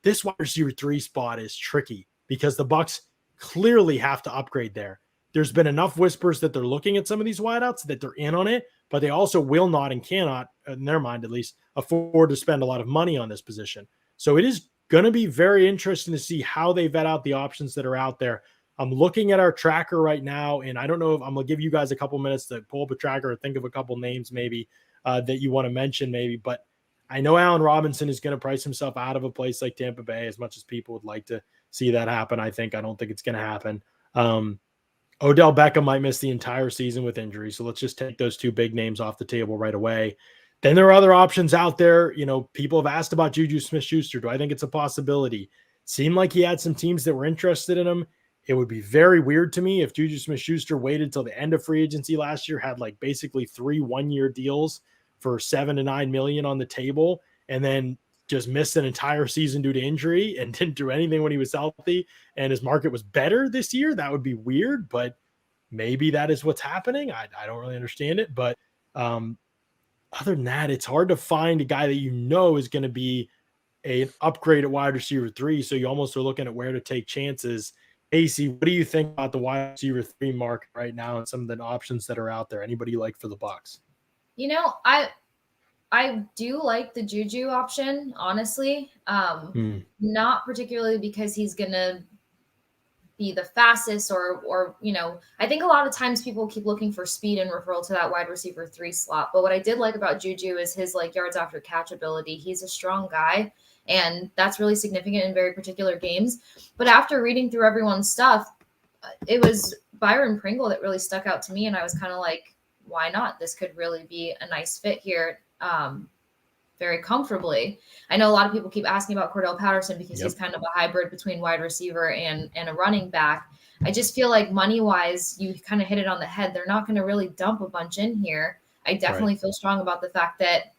This wide receiver 3 spot is tricky because the Bucs clearly have to upgrade there. There's been enough whispers that they're looking at some of these wideouts, that they're in on it, but they also will not and cannot, in their mind at least, afford to spend a lot of money on this position. So it is going to be very interesting to see how they vet out the options that are out there. I'm looking at our tracker right now, and I don't know if I'm going to give you guys a couple minutes to pull up a tracker or think of a couple names maybe that you want to mention maybe. But I know Allen Robinson is going to price himself out of a place like Tampa Bay as much as people would like to see that happen. I don't think it's going to happen. Odell Beckham might miss the entire season with injury. So let's just take those two big names off the table right away. Then there are other options out there. You know, people have asked about Juju Smith-Schuster. Do I think it's a possibility? Seemed like he had some teams that were interested in him. It would be very weird to me if Juju Smith-Schuster waited till the end of free agency last year, had like basically 3 one-year deals for $7 to $9 million on the table, and then just missed an entire season due to injury and didn't do anything when he was healthy, and his market was better this year. That would be weird, but maybe that is what's happening. I don't really understand it, but other than that, it's hard to find a guy that you know is going to be an upgrade at wide receiver 3. So you almost are looking at where to take chances. Kasey, what do you think about the wide receiver 3 market right now and some of the options that are out there? Anybody you like for the Bucs? You know, I do like the Juju option, honestly. Not particularly because he's going to be the fastest or, you know, I think a lot of times people keep looking for speed and referral to that wide receiver 3 slot. But what I did like about Juju is his like yards after catch ability. He's a strong guy, and that's really significant in very particular games. But after reading through everyone's stuff, it was Byron Pringle that really stuck out to me. And I was kind of like, why not? This could really be a nice fit here. Very comfortably. I know a lot of people keep asking about Cordell Patterson because he's kind of a hybrid between wide receiver and a running back. I just feel like money-wise, you kind of hit it on the head. They're not going to really dump a bunch in here. I definitely feel strong about the fact that,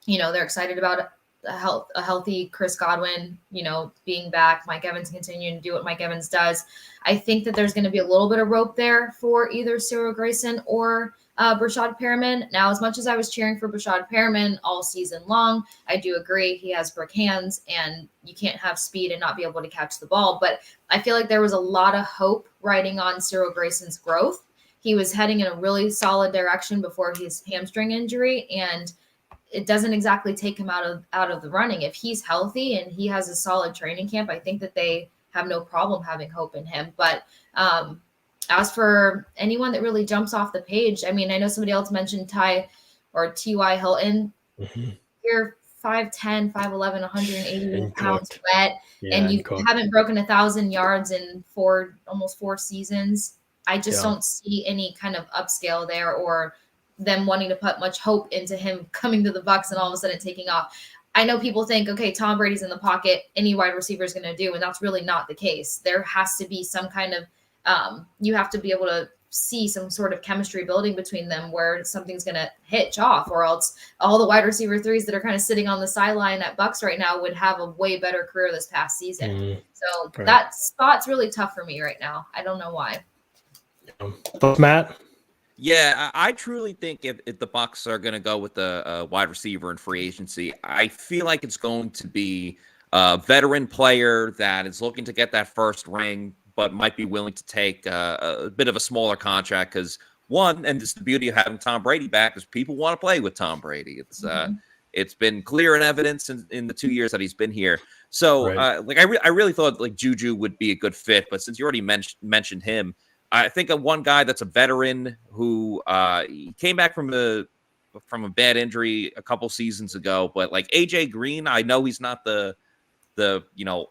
you know, they're excited about a healthy Chris Godwin, you know, being back, Mike Evans continuing to do what Mike Evans does. I think that there's going to be a little bit of rope there for either Cyril Grayson or Brashad Perriman. Now, as much as I was cheering for Brashad Perriman all season long, I do agree he has brick hands and you can't have speed and not be able to catch the ball. But I feel like there was a lot of hope riding on Cyril Grayson's growth. He was heading in a really solid direction before his hamstring injury, and it doesn't exactly take him out of the running. If he's healthy and he has a solid training camp, I think that they have no problem having hope in him. But as for anyone that really jumps off the page, I mean, I know somebody else mentioned T.Y. Hilton. You're 5'10", 5'11", 180 pounds wet, and you haven't broken 1,000 yards in almost four seasons. I just don't see any kind of upscale there or them wanting to put much hope into him coming to the Bucs and all of a sudden taking off. I know people think, okay, Tom Brady's in the pocket, any wide receiver is going to do, and that's really not the case. There has to be some kind of you have to be able to see some sort of chemistry building between them where something's going to hitch off, or else all the wide receiver 3s that are kind of sitting on the sideline at Bucs right now would have a way better career this past season. So that spot's really tough for me right now. I don't know why. Matt? Yeah, I truly think if the Bucs are going to go with the wide receiver in free agency, I feel like it's going to be a veteran player that is looking to get that first ring, but might be willing to take a bit of a smaller contract because one, and it's the beauty of having Tom Brady back, is people want to play with Tom Brady. It's been clear and evidence in the 2 years that he's been here. So I really thought like Juju would be a good fit, but since you already mentioned him, I think of one guy that's a veteran who he came back from a bad injury a couple seasons ago, but like AJ Green, I know he's not the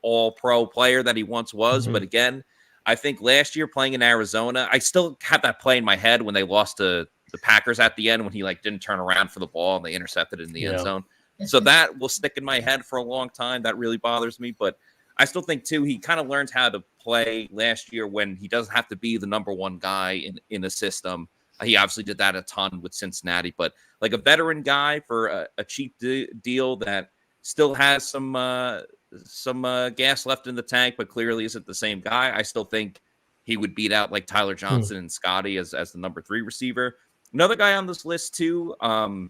all pro player that he once was, but again, I think last year playing in Arizona, I still have that play in my head when they lost to the Packers at the end when he like didn't turn around for the ball and they intercepted it in the end zone. So that will stick in my head for a long time. That really bothers me, but I still think too, he kind of learned how to play last year when he doesn't have to be the number one guy in the system. He obviously did that a ton with Cincinnati, but like a veteran guy for a cheap deal that still has some gas left in the tank, but clearly isn't the same guy. I still think he would beat out like Tyler Johnson and Scotty as the number 3 receiver. Another guy on this list too. I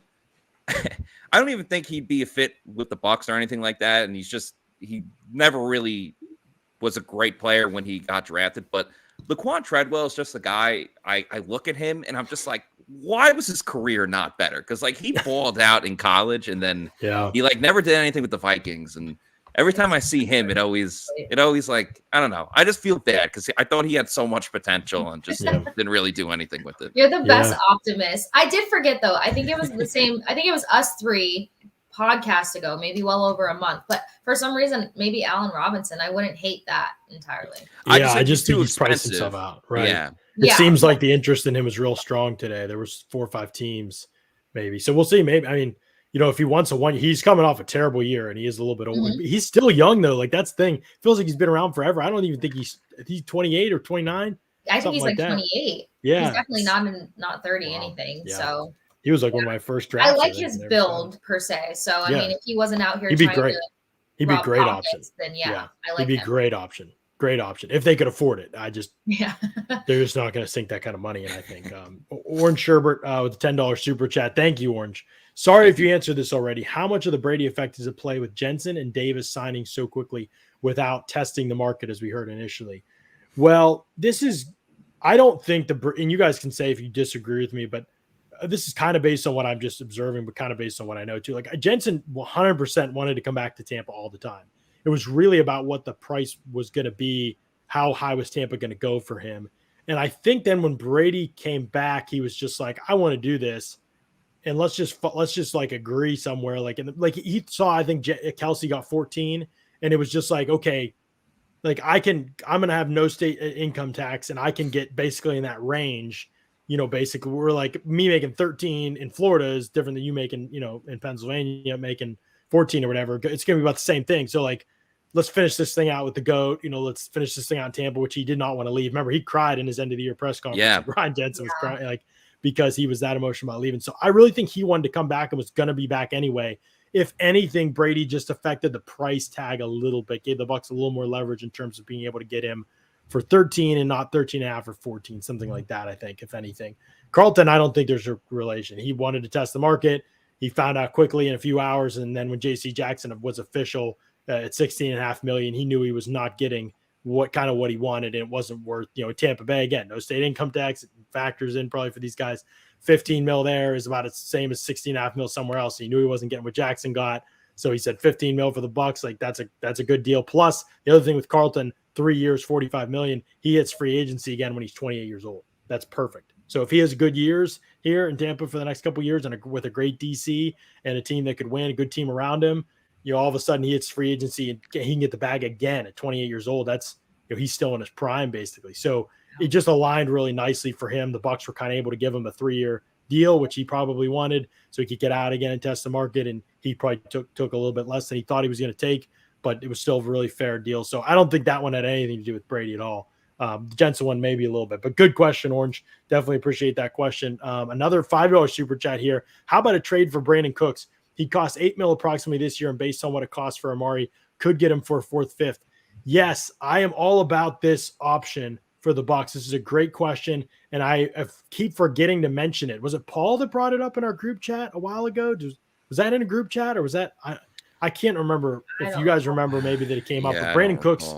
don't even think he'd be a fit with the Bucs or anything like that. And he never really was a great player when he got drafted, but Laquan Treadwell is just the guy. I look at him and I'm just like, why was his career not better? Because like he balled out in college and then he like never did anything with the Vikings. And Every time I see him, it always like, I don't know. I just feel bad because I thought he had so much potential and just didn't really do anything with it. You're the best optimist. I did forget though. I think it was the same. I think it was us three podcasts ago, maybe well over a month. But for some reason, maybe Allen Robinson. I wouldn't hate that entirely. Yeah, I just think he's priced himself out. Right. Yeah. It seems like the interest in him is real strong today. There was 4 or 5 teams, maybe. So we'll see. Maybe, I mean, if he wants he's coming off a terrible year and he is a little bit old. Mm-hmm. He's still young though. Like that's the thing. Feels like he's been around forever. I don't even think he's 28 or 29. I think he's like 28. Yeah. He's definitely not 30 anything. Yeah. So he was like one of my first drafts. I like his build per se. So I mean, if he wasn't out here, he'd be great. He'd be a great option. Then I like he'd be a great option. Great option if they could afford it. They're just not going to sink that kind of money in. I think. Orange Sherbert with the $10 super chat. Thank you, Orange. Sorry if you answered this already. How much of the Brady effect is at play with Jensen and Davis signing so quickly without testing the market, as we heard initially? Well, I don't think and you guys can say if you disagree with me, but this is kind of based on what I'm just observing, but kind of based on what I know too. Like Jensen 100% wanted to come back to Tampa all the time. It was really about what the price was going to be. How high was Tampa going to go for him? And I think then when Brady came back, he was just like, I want to do this. And let's just like agree somewhere. Like he saw, I think Kasey got 14 and it was just like, okay, like I'm going to have no state income tax and I can get basically in that range. Basically we're like me making 13 in Florida is different than you making, in Pennsylvania making 14 or whatever. It's going to be about the same thing. So like, let's finish this thing out with the GOAT, let's finish this thing out in Tampa, which he did not want to leave. Remember he cried in his end of the year press conference. Yeah. Ryan Jensen was crying like, because he was that emotional about leaving. So I really think he wanted to come back and was going to be back anyway. If anything, Brady just affected the price tag a little bit, gave the Bucs a little more leverage in terms of being able to get him for 13 and not 13.5 or 14, something like that. I think, if anything, Carlton, I don't think there's a relation. He wanted to test the market. He found out quickly in a few hours. And then when JC Jackson was official at $16.5 million, he knew he was not getting what he wanted. And it wasn't worth, Tampa Bay, again, no state income tax factors in probably for these guys. 15 mil there is about the same as 16.5 mil somewhere else. He knew he wasn't getting what Jackson got. So he said 15 mil for the Bucs. Like that's a good deal. Plus the other thing with Carlton, 3 years, 45 million, he hits free agency again when he's 28 years old. That's perfect. So if he has good years here in Tampa for the next couple of years and with a great DC and a team that could win, a good team around him, all of a sudden he hits free agency and he can get the bag again at 28 years old. That's, he's still in his prime basically. So it just aligned really nicely for him. The Bucs were kind of able to give him a 3-year deal, which he probably wanted, so he could get out again and test the market. And he probably took a little bit less than he thought he was going to take, but it was still a really fair deal. So I don't think that one had anything to do with Brady at all. The Jensen one, maybe a little bit, but good question, Orange. Definitely appreciate that question. Another $5 super chat here. How about a trade for Brandon Cooks? He cost $8 million approximately this year, and based on what it costs for Amari, could get him for a 4th, 5th. Yes, I am all about this option for the Bucs. This is a great question, and I keep forgetting to mention it. Was it Paul that brought it up in our group chat a while ago? Was that in a group chat, or was that I can't remember if you guys remember maybe that it came up. But Brandon Cooks,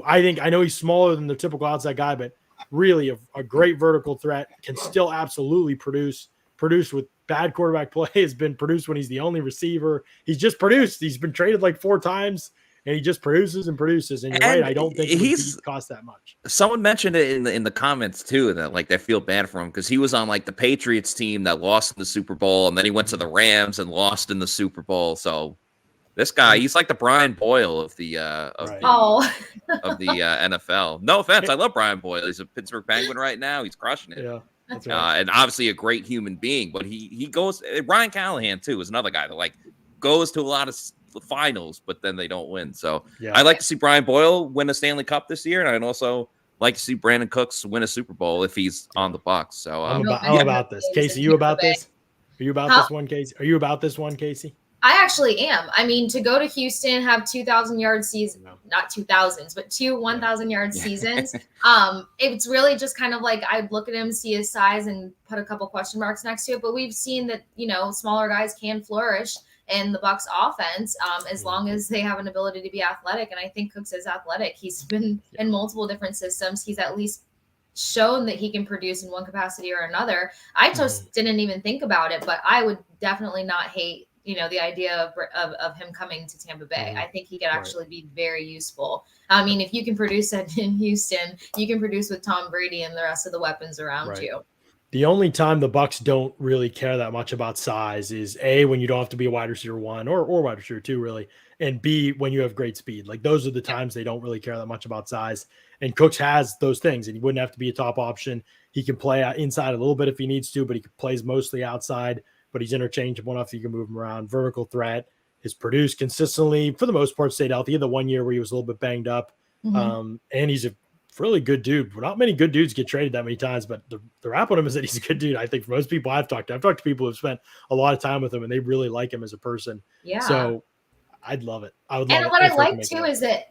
I know he's smaller than the typical outside guy, but really a great vertical threat, can still absolutely produce with bad quarterback play, has been produced when he's the only receiver. He's just produced. He's been traded like 4 times. And he just produces and produces. And you're right. I don't think he's cost that much. Someone mentioned it in the comments too, that like they feel bad for him because he was on like the Patriots team that lost in the Super Bowl, and then he went to the Rams and lost in the Super Bowl. So this guy, he's like the Brian Boyle of the NFL. No offense, I love Brian Boyle. He's a Pittsburgh Penguin right now. He's crushing it. Yeah, that's right. And obviously a great human being. But he goes. Ryan Callahan too is another guy that like goes to a lot of finals, but then they don't win. So I'd like to see Brian Boyle win a Stanley Cup this year, and I'd also like to see Brandon Cooks win a Super Bowl if he's on the Bucs. So I'm about this. Kasey, you about this? Are you about this one, Kasey? Are you about this one, Kasey? I actually am. I mean, to go to Houston, have 2,000 yard season, not 2,000s, but 2 1,000 yard seasons. It's really just kind of like I look at him, see his size, and put a couple question marks next to it. But we've seen that smaller guys can flourish in the Bucs offense as long as they have an ability to be athletic. And I think Cooks is athletic. He's been in multiple different systems. He's at least shown that he can produce in one capacity or another. I just didn't even think about it, but I would definitely not hate the idea of him coming to Tampa Bay. I think he could actually be very useful. I mean, if you can produce it in Houston, you can produce with Tom Brady and the rest of the weapons around you. The only time the Bucs don't really care that much about size is A, when you don't have to be a wide receiver 1 or wide receiver 2, really, and B, when you have great speed. Like, those are the times they don't really care that much about size. And Cooks has those things, and he wouldn't have to be a top option. He can play inside a little bit if he needs to, but he plays mostly outside. But he's interchangeable enough that you can move him around. Vertical threat, is produced consistently, for the most part, stayed healthy. The 1 year where he was a little bit banged up, and he's a really good dude. Not many good dudes get traded that many times, but the rap on him is that he's a good dude. I think for most people I've talked to people who've spent a lot of time with him, and they really like him as a person. Yeah. So I'd love it. I would love it. And what I like too is that,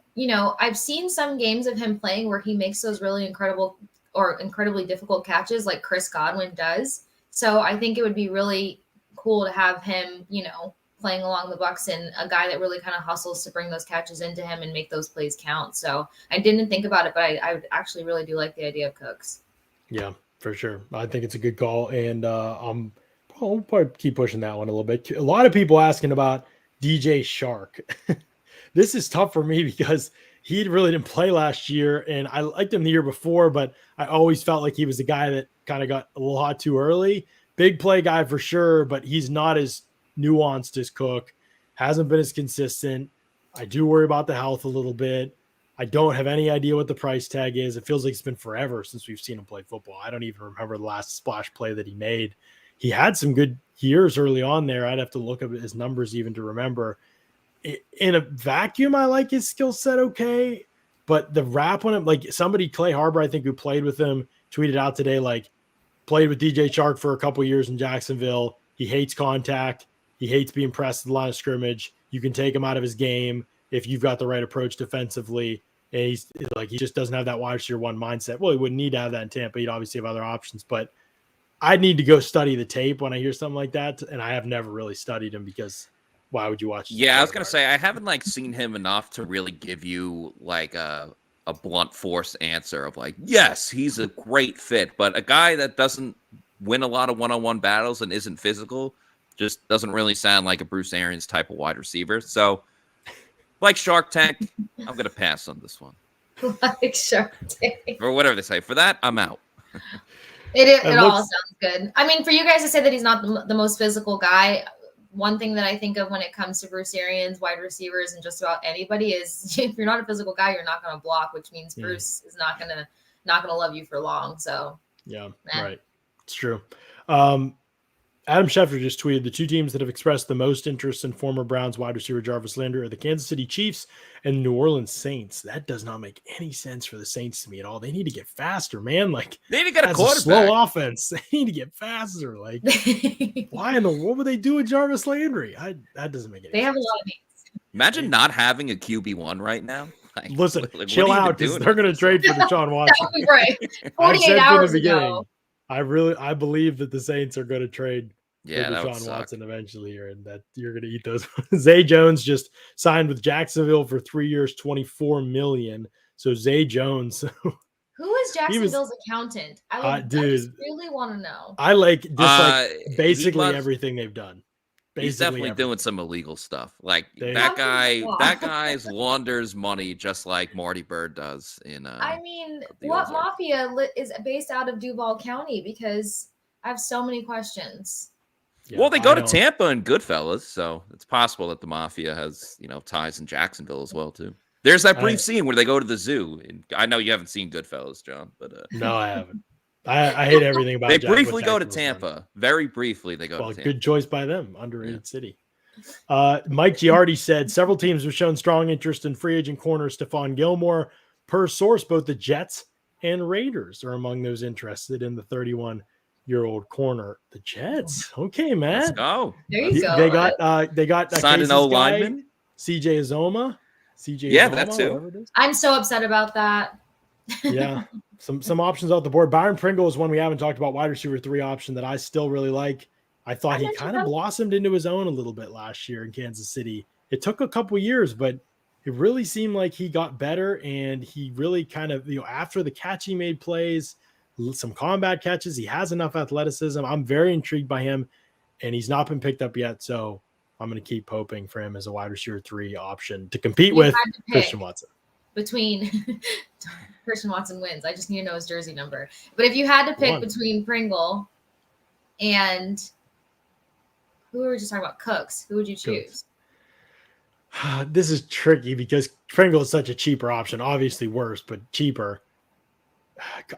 I've seen some games of him playing where he makes those really incredibly difficult catches like Chris Godwin does. So I think it would be really cool to have him, playing along the Bucs and a guy that really kind of hustles to bring those catches into him and make those plays count. So I didn't think about it, but I actually really do like the idea of Cooks. Yeah, for sure. I think it's a good call. And I'll probably keep pushing that one a little bit. A lot of people asking about DJ Shark. This is tough for me because he really didn't play last year, and I liked him the year before, but I always felt like he was the guy that kind of got a little hot too early. Big play guy for sure, but he's not as nuanced as Cook, hasn't been as consistent. I do worry about the health a little bit. I don't have any idea what the price tag is. It feels like it's been forever since we've seen him play football. I don't even remember the last splash play that he made. He had some good years early on there. I'd have to look at his numbers even to remember. In a vacuum, I like his skill set okay, but the rap on him, like somebody, Clay Harbor, I think, who played with him, tweeted out today, like, played with DJ Chark for a couple years in Jacksonville. He hates contact. He hates being pressed at the line of scrimmage. You can take him out of his game if you've got the right approach defensively. And he just doesn't have that wide receiver 1 mindset. Well, he wouldn't need to have that in Tampa. He'd obviously have other options, but I'd need to go study the tape when I hear something like that. And I have never really studied him because why would you watch? Yeah, I was going to say, I haven't seen him enough to really give you a blunt force answer of yes, he's a great fit, but a guy that doesn't win a lot of one-on-one battles and isn't physical just doesn't really sound like a Bruce Arians type of wide receiver. So, like Shark Tank, I'm going to pass on this one. Like Shark Tank. Or whatever they say. For that, I'm out. It all sounds good. I mean, for you guys to say that he's not the most physical guy, one thing that I think of when it comes to Bruce Arians, wide receivers, and just about anybody is if you're not a physical guy, you're not going to block, which means Bruce is not going to love you for long. So, right. It's true. Adam Schefter just tweeted the 2 teams that have expressed the most interest in former Browns wide receiver Jarvis Landry are the Kansas City Chiefs and New Orleans Saints. That does not make any sense for the Saints to me at all. They need to get faster, man. They need to get a quarterback. Slow offense. They need to get faster. Why in the world would they do with Jarvis Landry? That doesn't make any sense. They have a lot of needs. Imagine not having a QB1 right now. Listen, chill out because they're going to trade for Deshaun Watson. Right. 48 hours ago. I believe that the Saints are going to trade for Deshaun Watson eventually here, and that you're going to eat those. Zay Jones just signed with Jacksonville for 3 years, $24 million. So Zay Jones. Who is Jacksonville's accountant? I just really want to know. I basically everything they've done. He's definitely doing some illegal stuff. That guy launders money just like Marty Bird does in. What mafia is based out of Duval County? Because I have so many questions. Yeah, well, they go to Tampa and Goodfellas, so it's possible that the mafia has ties in Jacksonville as well too. There's that brief scene where they go to the zoo. And I know you haven't seen Goodfellas, John, but no, I haven't. I hate everything about it. They briefly go to Tampa. Very briefly, they go to Tampa. Good choice by them. Underrated city. Mike Giardi said several teams have shown strong interest in free agent corner Stephon Gilmore. Per source, both the Jets and Raiders are among those interested in the 31-year-old corner. The Jets. Okay, man. Let's go. There you go. They got signed an old lineman. CJ Azoma. That too. I'm so upset about that. Yeah. Some options off the board. Byron Pringle is one we haven't talked about, wide receiver 3 option that I still really like. I thought he kind of blossomed into his own a little bit last year in Kansas City. It took a couple years, but it really seemed like he got better, and he really kind of, after the catch he made plays, some combat catches, he has enough athleticism. I'm very intrigued by him, and he's not been picked up yet. So I'm going to keep hoping for him as a wide receiver 3 option to compete You with had to pick Christian Watson. Between Christian Watson wins. I just need to know his jersey number. But if you had to pick between Pringle and who were we just talking about? Cooks, who would you choose? This is tricky because Pringle is such a cheaper option. Obviously worse, but cheaper.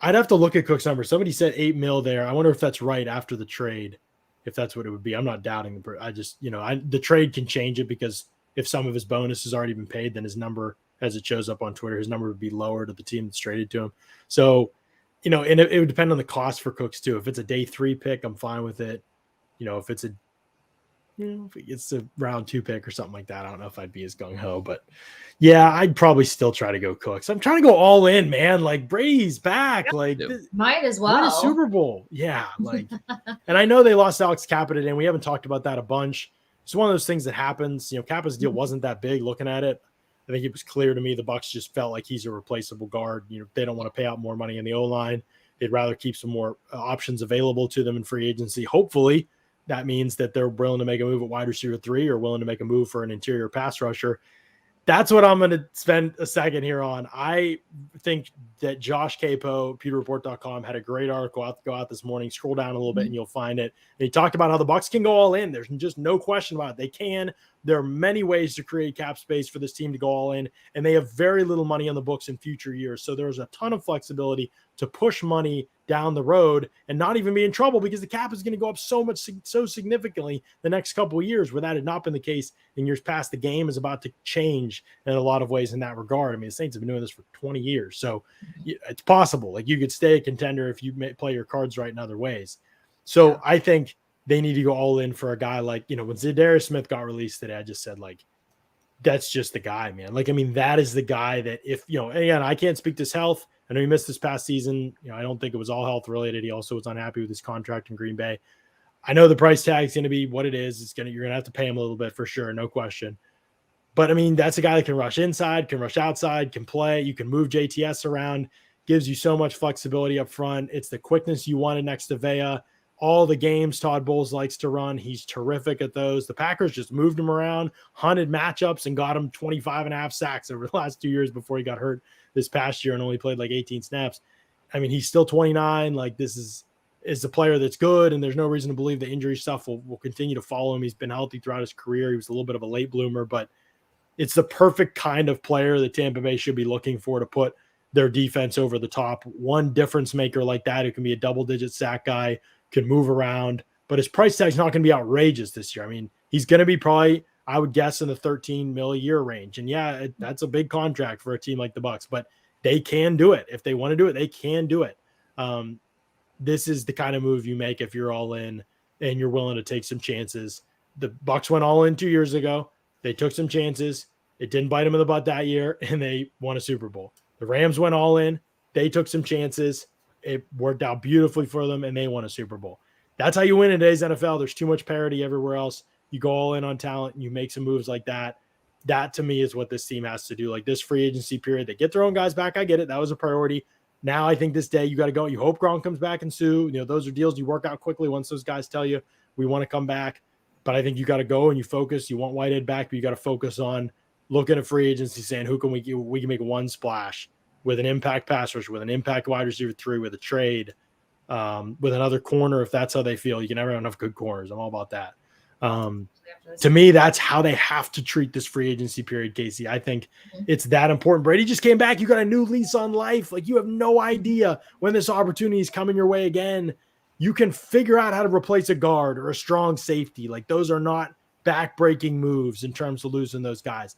I'd have to look at Cook's number. Somebody said $8 million there. I wonder if that's right after the trade, if that's what it would be. I'm not doubting. I just, the trade can change it because if some of his bonus has already been paid, then his number, as it shows up on Twitter, his number would be lower to the team that's traded to him. So, and it would depend on the cost for Cooks too. If it's a day 3 pick, I'm fine with it. If it's a round 2 pick or something like that, I don't know if I'd be as gung-ho, but yeah, I'd probably still try to go Cooks. I'm trying to go all in, man. Like Brady's back. Like might as well. Win a Super Bowl. Yeah. Like, and I know they lost Alex Cappa today, and we haven't talked about that a bunch. It's one of those things that happens. Cappa's deal wasn't that big looking at it. I think it was clear to me the Bucs just felt like he's a replaceable guard. They don't want to pay out more money in the O-line. They'd rather keep some more options available to them in free agency. Hopefully that means that they're willing to make a move at wide receiver 3 or willing to make a move for an interior pass rusher. That's what I'm going to spend a second here on. I think that Josh Capo, PewterReport.com, had a great article go out this morning. Scroll down a little bit and you'll find it. And he talked about how the Bucs can go all in. There's just no question about it. They can. There are many ways to create cap space for this team to go all in, and they have very little money on the books in future years. So there's a ton of flexibility to push money down the road and not even be in trouble because the cap is going to go up so significantly the next couple of years, where that had not been the case in years past. The game is about to change in a lot of ways in that regard. I mean, the Saints have been doing this for 20 years, so it's possible. Like, you could stay a contender if you play your cards right in other ways. So I think they need to go all in for a guy like, when Za'Darius Smith got released today, I just said, like, that's just the guy, man. Like, I mean, that is the guy that if, again, I can't speak to his health. I know he missed this past season. I don't think it was all health related. He also was unhappy with his contract in Green Bay. I know the price tag is going to be what it is. You're going to have to pay him a little bit for sure. No question. But I mean, that's a guy that can rush inside, can rush outside, can play. You can move JTS around, gives you so much flexibility up front. It's the quickness you wanted next to Vea. All the games Todd Bowles likes to run, he's terrific at those. The Packers just moved him around, hunted matchups, and got him 25.5 sacks over the last 2 years before he got hurt this past year and only played like 18 snaps. I mean, he's still 29. Like, this is a player that's good, and there's no reason to believe the injury stuff will continue to follow him. He's been healthy throughout his career. He was a little bit of a late bloomer, but it's the perfect kind of player that Tampa Bay should be looking for to put their defense over the top. One difference maker like that, who can be a double-digit sack guy, can move around, but his price tag's not going to be outrageous this year. I mean, he's going to be probably, I would guess, in the $13 million a year range. And yeah, that's a big contract for a team like the Bucs, but they can do it. If they want to do it, they can do it. This is the kind of move you make if you're all in and you're willing to take some chances. The Bucs went all in 2 years ago. They took some chances. It didn't bite them in the butt that year, and they won a Super Bowl. The Rams went all in. They took some chances. It worked out beautifully for them, and they won a Super Bowl. That's how you win in today's NFL. There's too much parity everywhere else. You go all in on talent, and you make some moves like that. That, to me, is what this team has to do. Like, this free agency period, they get their own guys back. I get it. That was a priority. Now I think this day you got to go. You hope Gronk comes back and Sue. Those are deals you work out quickly once those guys tell you we want to come back. But I think you got to go and you focus. You want Whitehead back, but you got to focus on looking at free agency, saying who can we can make one splash with an impact pass rusher, with an impact wide receiver 3, with a trade, with another corner if that's how they feel. You can never have enough good corners. I'm all about that. To me, that's how they have to treat this free agency period, Kasey. I think it's that important. Brady just came back. You got a new lease on life. Like, you have no idea when this opportunity is coming your way again. You can figure out how to replace a guard or a strong safety. Like, those are not back-breaking moves in terms of losing those guys.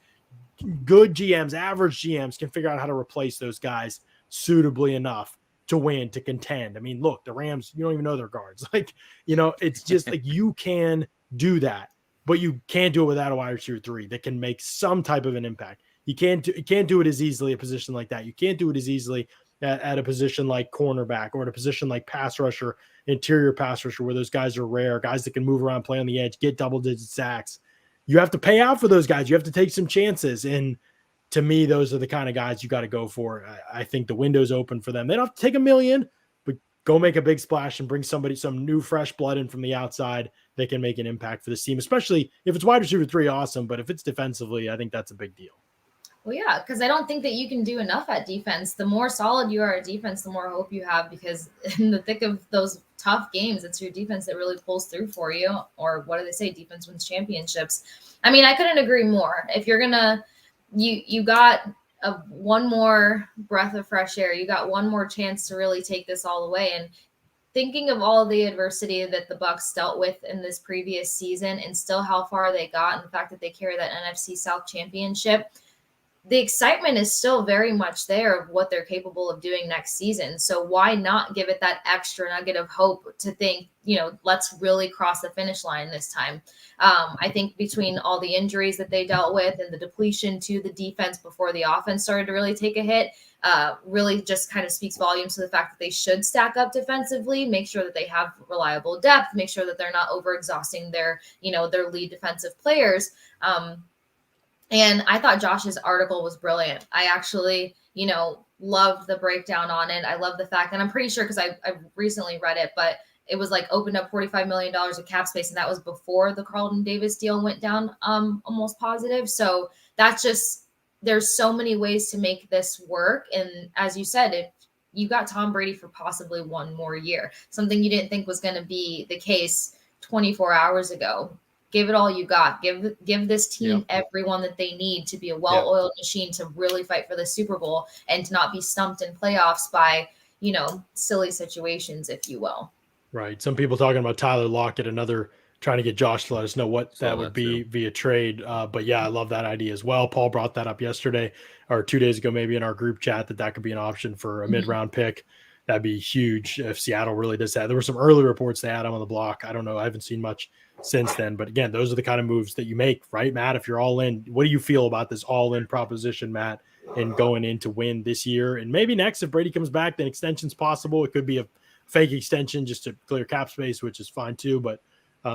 Good GMs, average GMs can figure out how to replace those guys suitably enough to win, to contend. I mean, look, the Rams, you don't even know their guards. Like, it's just like you can do that, but you can't do it without a wide receiver 3 that can make some type of an impact. You can't do it as easily at a position like that. You can't do it as easily at a position like cornerback or at a position like pass rusher, interior pass rusher, where those guys are rare, guys that can move around, play on the edge, get double-digit sacks. You have to pay out for those guys. You have to take some chances. And to me, those are the kind of guys you got to go for. I think the window's open for them. They don't have to take $1 million, but go make a big splash and bring some new fresh blood in from the outside that can make an impact for this team, especially if it's wide receiver 3, awesome. But if it's defensively, I think that's a big deal. Well, yeah, because I don't think that you can do enough at defense. The more solid you are at defense, the more hope you have, because in the thick of those tough games, it's your defense that really pulls through for you. Or what do they say? Defense wins championships. I mean, I couldn't agree more. If you're going to, you got one more breath of fresh air. You got one more chance to really take this all away. And thinking of all the adversity that the Bucs dealt with in this previous season and still how far they got, and the fact that they carry that NFC South championship, the excitement is still very much there of what they're capable of doing next season. So why not give it that extra nugget of hope to think, let's really cross the finish line this time. I think between all the injuries that they dealt with and the depletion to the defense before the offense started to really take a hit, really just kind of speaks volumes to the fact that they should stack up defensively, make sure that they have reliable depth, make sure that they're not overexhausting their lead defensive players. And I thought Josh's article was brilliant. I actually, loved the breakdown on it. I love the fact, and I'm pretty sure because I recently read it, but it was like opened up $45 million of cap space. And that was before the Carlton Davis deal went down almost positive. So that's just, there's so many ways to make this work. And as you said, if you got Tom Brady for possibly one more year, something you didn't think was going to be the case 24 hours ago. Give it all you got. Give this team everyone that they need to be a well-oiled machine to really fight for the Super Bowl and to not be stumped in playoffs by, silly situations, if you will. Right. Some people talking about Tyler Lockett, another trying to get Josh to let us know what that would be via trade. But yeah, I love that idea as well. Paul brought that up yesterday or 2 days ago, maybe in our group chat, that could be an option for a mid-round pick. That'd be huge if Seattle really does that. There were some early reports they had him on the block. I don't know. I haven't seen much since then. But again, those are the kind of moves that you make, right, Matt? If you're all in, what do you feel about this all-in proposition, Matt, and going in to win this year? And maybe next, if Brady comes back, then extension's possible. It could be a fake extension just to clear cap space, which is fine too. But I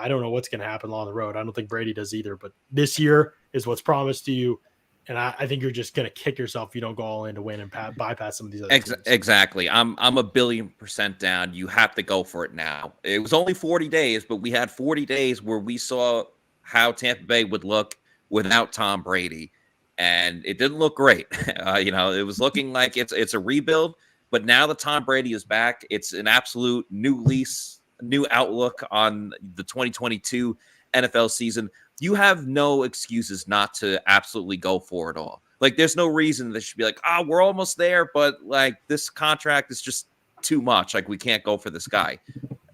don't know what's going to happen along the road. I don't think Brady does either. But this year is what's promised to you. And I think you're just going to kick yourself if you don't go all in to win and bypass some of these other teams. Exactly. I'm 1,000,000,000% down. You have to go for it now. It was only 40 days, but we had 40 days where we saw how Tampa Bay would look without Tom Brady, and it didn't look great. It was looking like it's a rebuild, but now that Tom Brady is back, it's an absolute new lease, new outlook on the 2022 NFL season. You have no excuses not to absolutely go for it all. Like, there's no reason that should be like, we're almost there, but like this contract is just too much. Like, we can't go for this guy.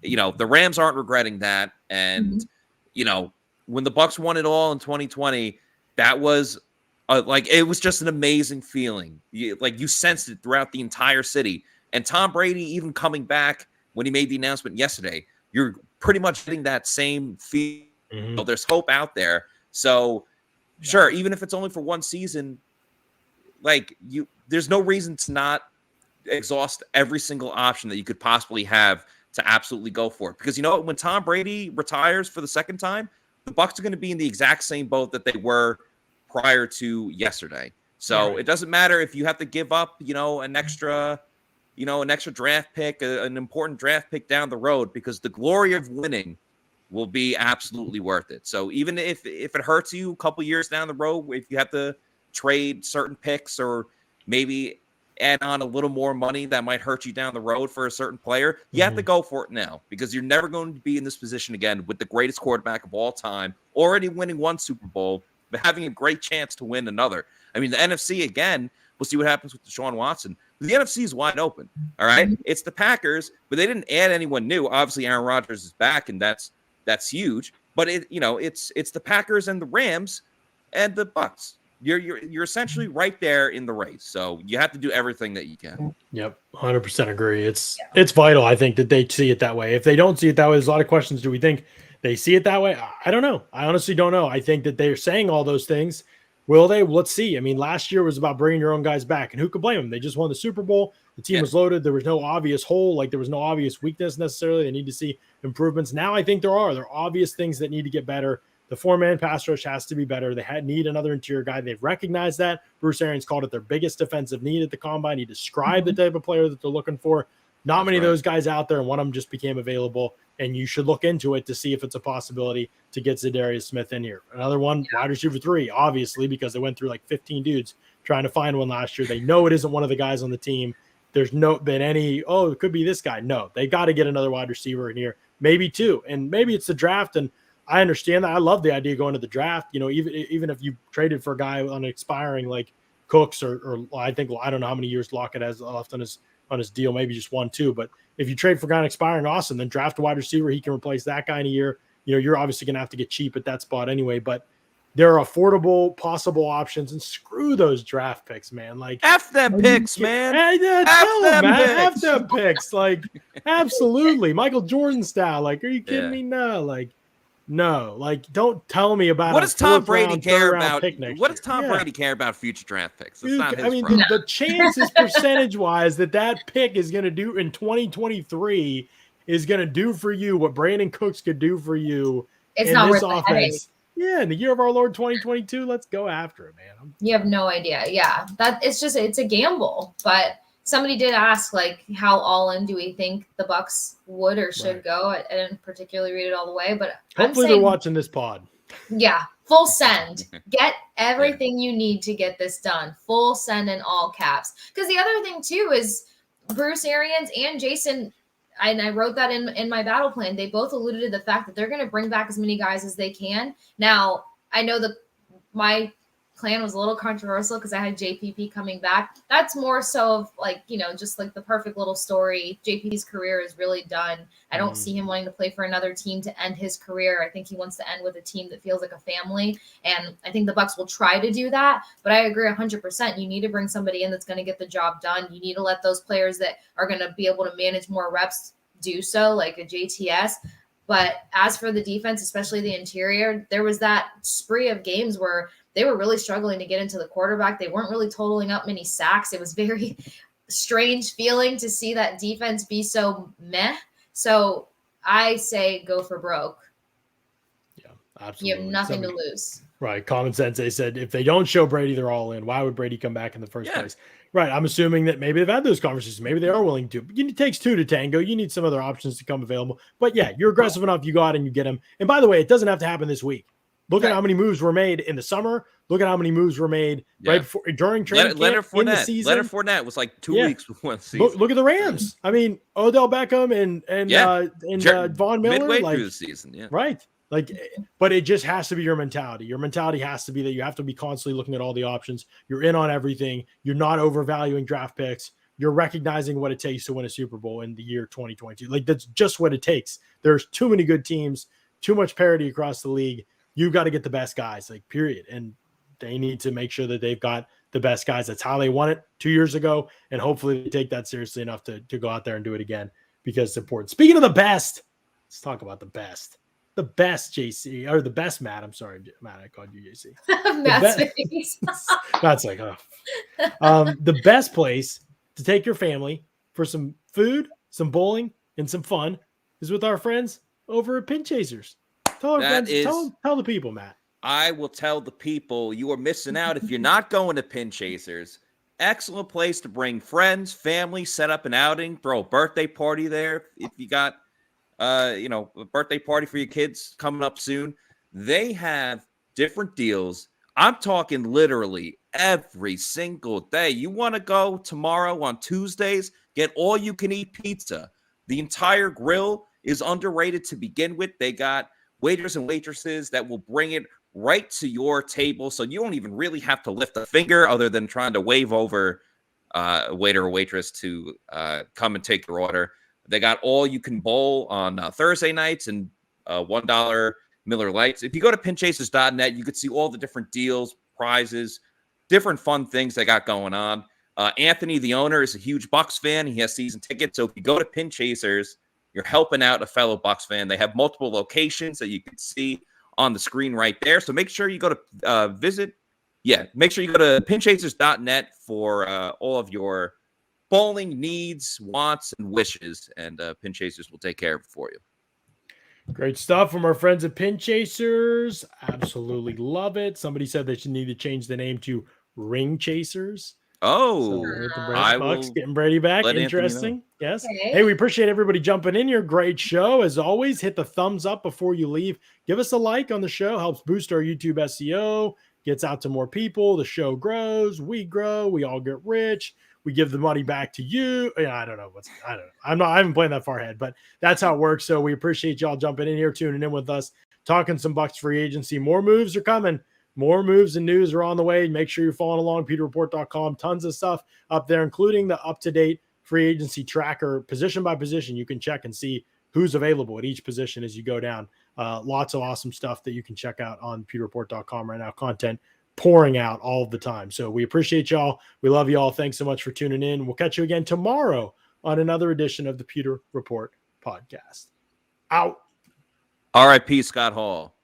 The Rams aren't regretting that. And, when the Bucs won it all in 2020, that was it was just an amazing feeling. You sensed it throughout the entire city. And Tom Brady, even coming back when he made the announcement yesterday, you're pretty much getting that same feel. There's hope out there. So sure, even if it's only for one season, there's no reason to not exhaust every single option that you could possibly have to absolutely go for it. Because when Tom Brady retires for the second time, the Bucs are going to be in the exact same boat that they were prior to yesterday. So It doesn't matter if you have to give up, an extra draft pick, an important draft pick down the road, because the glory of winning will be absolutely worth it. So even if it hurts you a couple years down the road, if you have to trade certain picks or maybe add on a little more money that might hurt you down the road for a certain player, you have to go for it now, because you're never going to be in this position again with the greatest quarterback of all time, already winning one Super Bowl, but having a great chance to win another. I mean, the NFC, again, we'll see what happens with Deshaun Watson. The NFC is wide open, all right? It's the Packers, but they didn't add anyone new. Obviously, Aaron Rodgers is back, and that's huge. But it's the Packers and the Rams and the Bucs. You're essentially right there in the race. So you have to do everything that you can. Yep, 100% agree. It's vital, I think, that they see it that way. If they don't see it that way, there's a lot of questions. Do we think they see it that way? I don't know. I honestly don't know. I think that they're saying all those things. Will they? Let's see. I mean, last year was about bringing your own guys back, and who could blame them? They just won the Super Bowl. The team was loaded. There was no obvious hole. There was no obvious weakness necessarily. They need to see improvements. Now I think there are obvious things that need to get better. The 4-man pass rush has to be better. They need another interior guy. They've recognized that. Bruce Arians called it their biggest defensive need at the combine. He described the type of player that they're looking for. Not many of those guys out there, and one of them just became available and you should look into it to see if it's a possibility to get Za'Darius Smith in here. Another one, wide receiver 3, obviously, because they went through like 15 dudes trying to find one last year. They know it isn't one of the guys on the team. There's no been any, it could be this guy. No, they got to get another wide receiver in here, maybe 2, and maybe it's the draft. And I understand that. I love the idea of going to the draft. Even if you traded for a guy on expiring like Cooks or I don't know how many years Lockett has left on his deal, maybe just 1, 2. But if you trade for a guy on expiring, awesome. Then draft a wide receiver. He can replace that guy in a year. You're obviously going to have to get cheap at that spot anyway. But there are affordable, possible options, and screw those draft picks, man. Like F them picks, man. Tell them, man. F them picks. Like, absolutely, Michael Jordan style. Like, are you kidding me? No, no. Like, don't tell me about what does Tom Brady care about. What does Tom Brady care about future draft picks? It's not his problem. The chances percentage-wise that pick is going to do in 2023 is going to do for you what Brandon Cooks could do for you in this offense. Yeah, in the year of our Lord 2022, let's go after it, man. You have no idea. Yeah, it's a gamble. But somebody did ask, like, how all in do we think the Bucs would or should go? I didn't particularly read it all the way, but hopefully they're watching this pod. Yeah, full send. Get everything you need to get this done. Full send in all caps. Because the other thing too is Bruce Arians and Jason. And I wrote that in my battle plan. They both alluded to the fact that they're going to bring back as many guys as they can. Now, I know that my plan was a little controversial because I had JPP coming back. That's more so of like, just like the perfect little story. JPP's career is really done. I don't see him wanting to play for another team to end his career. I think he wants to end with a team that feels like a family. And I think the Bucs will try to do that. But I agree 100%. You need to bring somebody in that's going to get the job done. You need to let those players that are going to be able to manage more reps do so, like a JTS. But as for the defense, especially the interior, there was that spree of games where they were really struggling to get into the quarterback. They weren't really totaling up many sacks. It was very strange feeling to see that defense be so meh. So I say go for broke. Yeah, absolutely. You have nothing to lose. Right. Common sense. They said if they don't show Brady, they're all in. Why would Brady come back in the first place? Right. I'm assuming that maybe they've had those conversations. Maybe they are willing to. It takes 2 to tango. You need some other options to come available. But yeah, you're aggressive enough. You go out and you get them. And by the way, it doesn't have to happen this week. Look at how many moves were made in the summer. Look at how many moves were made right before during training camp in the season. Leonard Fournette was like 2 weeks before the season. Look at the Rams. I mean, Odell Beckham and Von Miller midway through the season. Yeah, right. Like, but it just has to be your mentality. Your mentality has to be that you have to be constantly looking at all the options. You're in on everything. You're not overvaluing draft picks. You're recognizing what it takes to win a Super Bowl in the year 2022. Like, that's just what it takes. There's too many good teams, too much parity across the league. You've got to get the best guys, like, period. And they need to make sure that they've got the best guys. That's how they won it 2 years ago. And hopefully they take that seriously enough to go out there and do it again because it's important. Speaking of the best, let's talk about the best. The best, JC, or the best, Matt. I'm sorry, Matt. I called you JC. That's like, the best place to take your family for some food, some bowling, and some fun is with our friends over at Pin Chasers. Tell our friends, tell the people, Matt. I will tell the people you are missing out if you're not going to Pin Chasers. Excellent place to bring friends, family, set up an outing, throw a birthday party there. If you got a birthday party for your kids coming up soon. They have different deals. I'm talking literally every single day. You want to go tomorrow on Tuesdays, get all you can eat pizza. The entire grill is underrated to begin with. They got waiters and waitresses that will bring it right to your table. So you don't even really have to lift a finger other than trying to wave over a waiter or waitress to come and take your order. They got all you can bowl on Thursday nights and $1 Miller Lights. If you go to pinchasers.net, you can see all the different deals, prizes, different fun things they got going on. Anthony, the owner, is a huge Bucs fan. He has season tickets. So if you go to Pin Chasers, you're helping out a fellow Bucs fan. They have multiple locations that you can see on the screen right there. So make sure you go to make sure you go to pinchasers.net for all of your bowling needs, wants, and wishes, and Pin Chasers will take care of it for you. Great stuff from our friends at Pin Chasers. Absolutely love it. Somebody said they should need to change the name to Ring Chasers. Oh, with the I Bucs will getting Brady back. let Anthony Interesting. know. Yes. Okay. Hey, we appreciate everybody jumping in here. Great show. As always, hit the thumbs up before you leave. Give us a like on the show. Helps boost our YouTube SEO. Gets out to more people. The show grows. We grow. We all get rich. We give the money back to you. Yeah, I don't know. I haven't played that far ahead, but that's how it works. So we appreciate y'all jumping in here, tuning in with us, talking some Bucs free agency. More moves are coming. More moves and news are on the way. Make sure you're following along, pewterreport.com. Tons of stuff up there, including the up-to-date free agency tracker, position by position. You can check and see who's available at each position as you go down. Lots of awesome stuff that you can check out on pewterreport.com right now. Content pouring out all the time. So we appreciate y'all. We love y'all. Thanks so much for tuning in. We'll catch you again tomorrow on another edition of the Pewter Report podcast. Out. R.I.P. Scott Hall.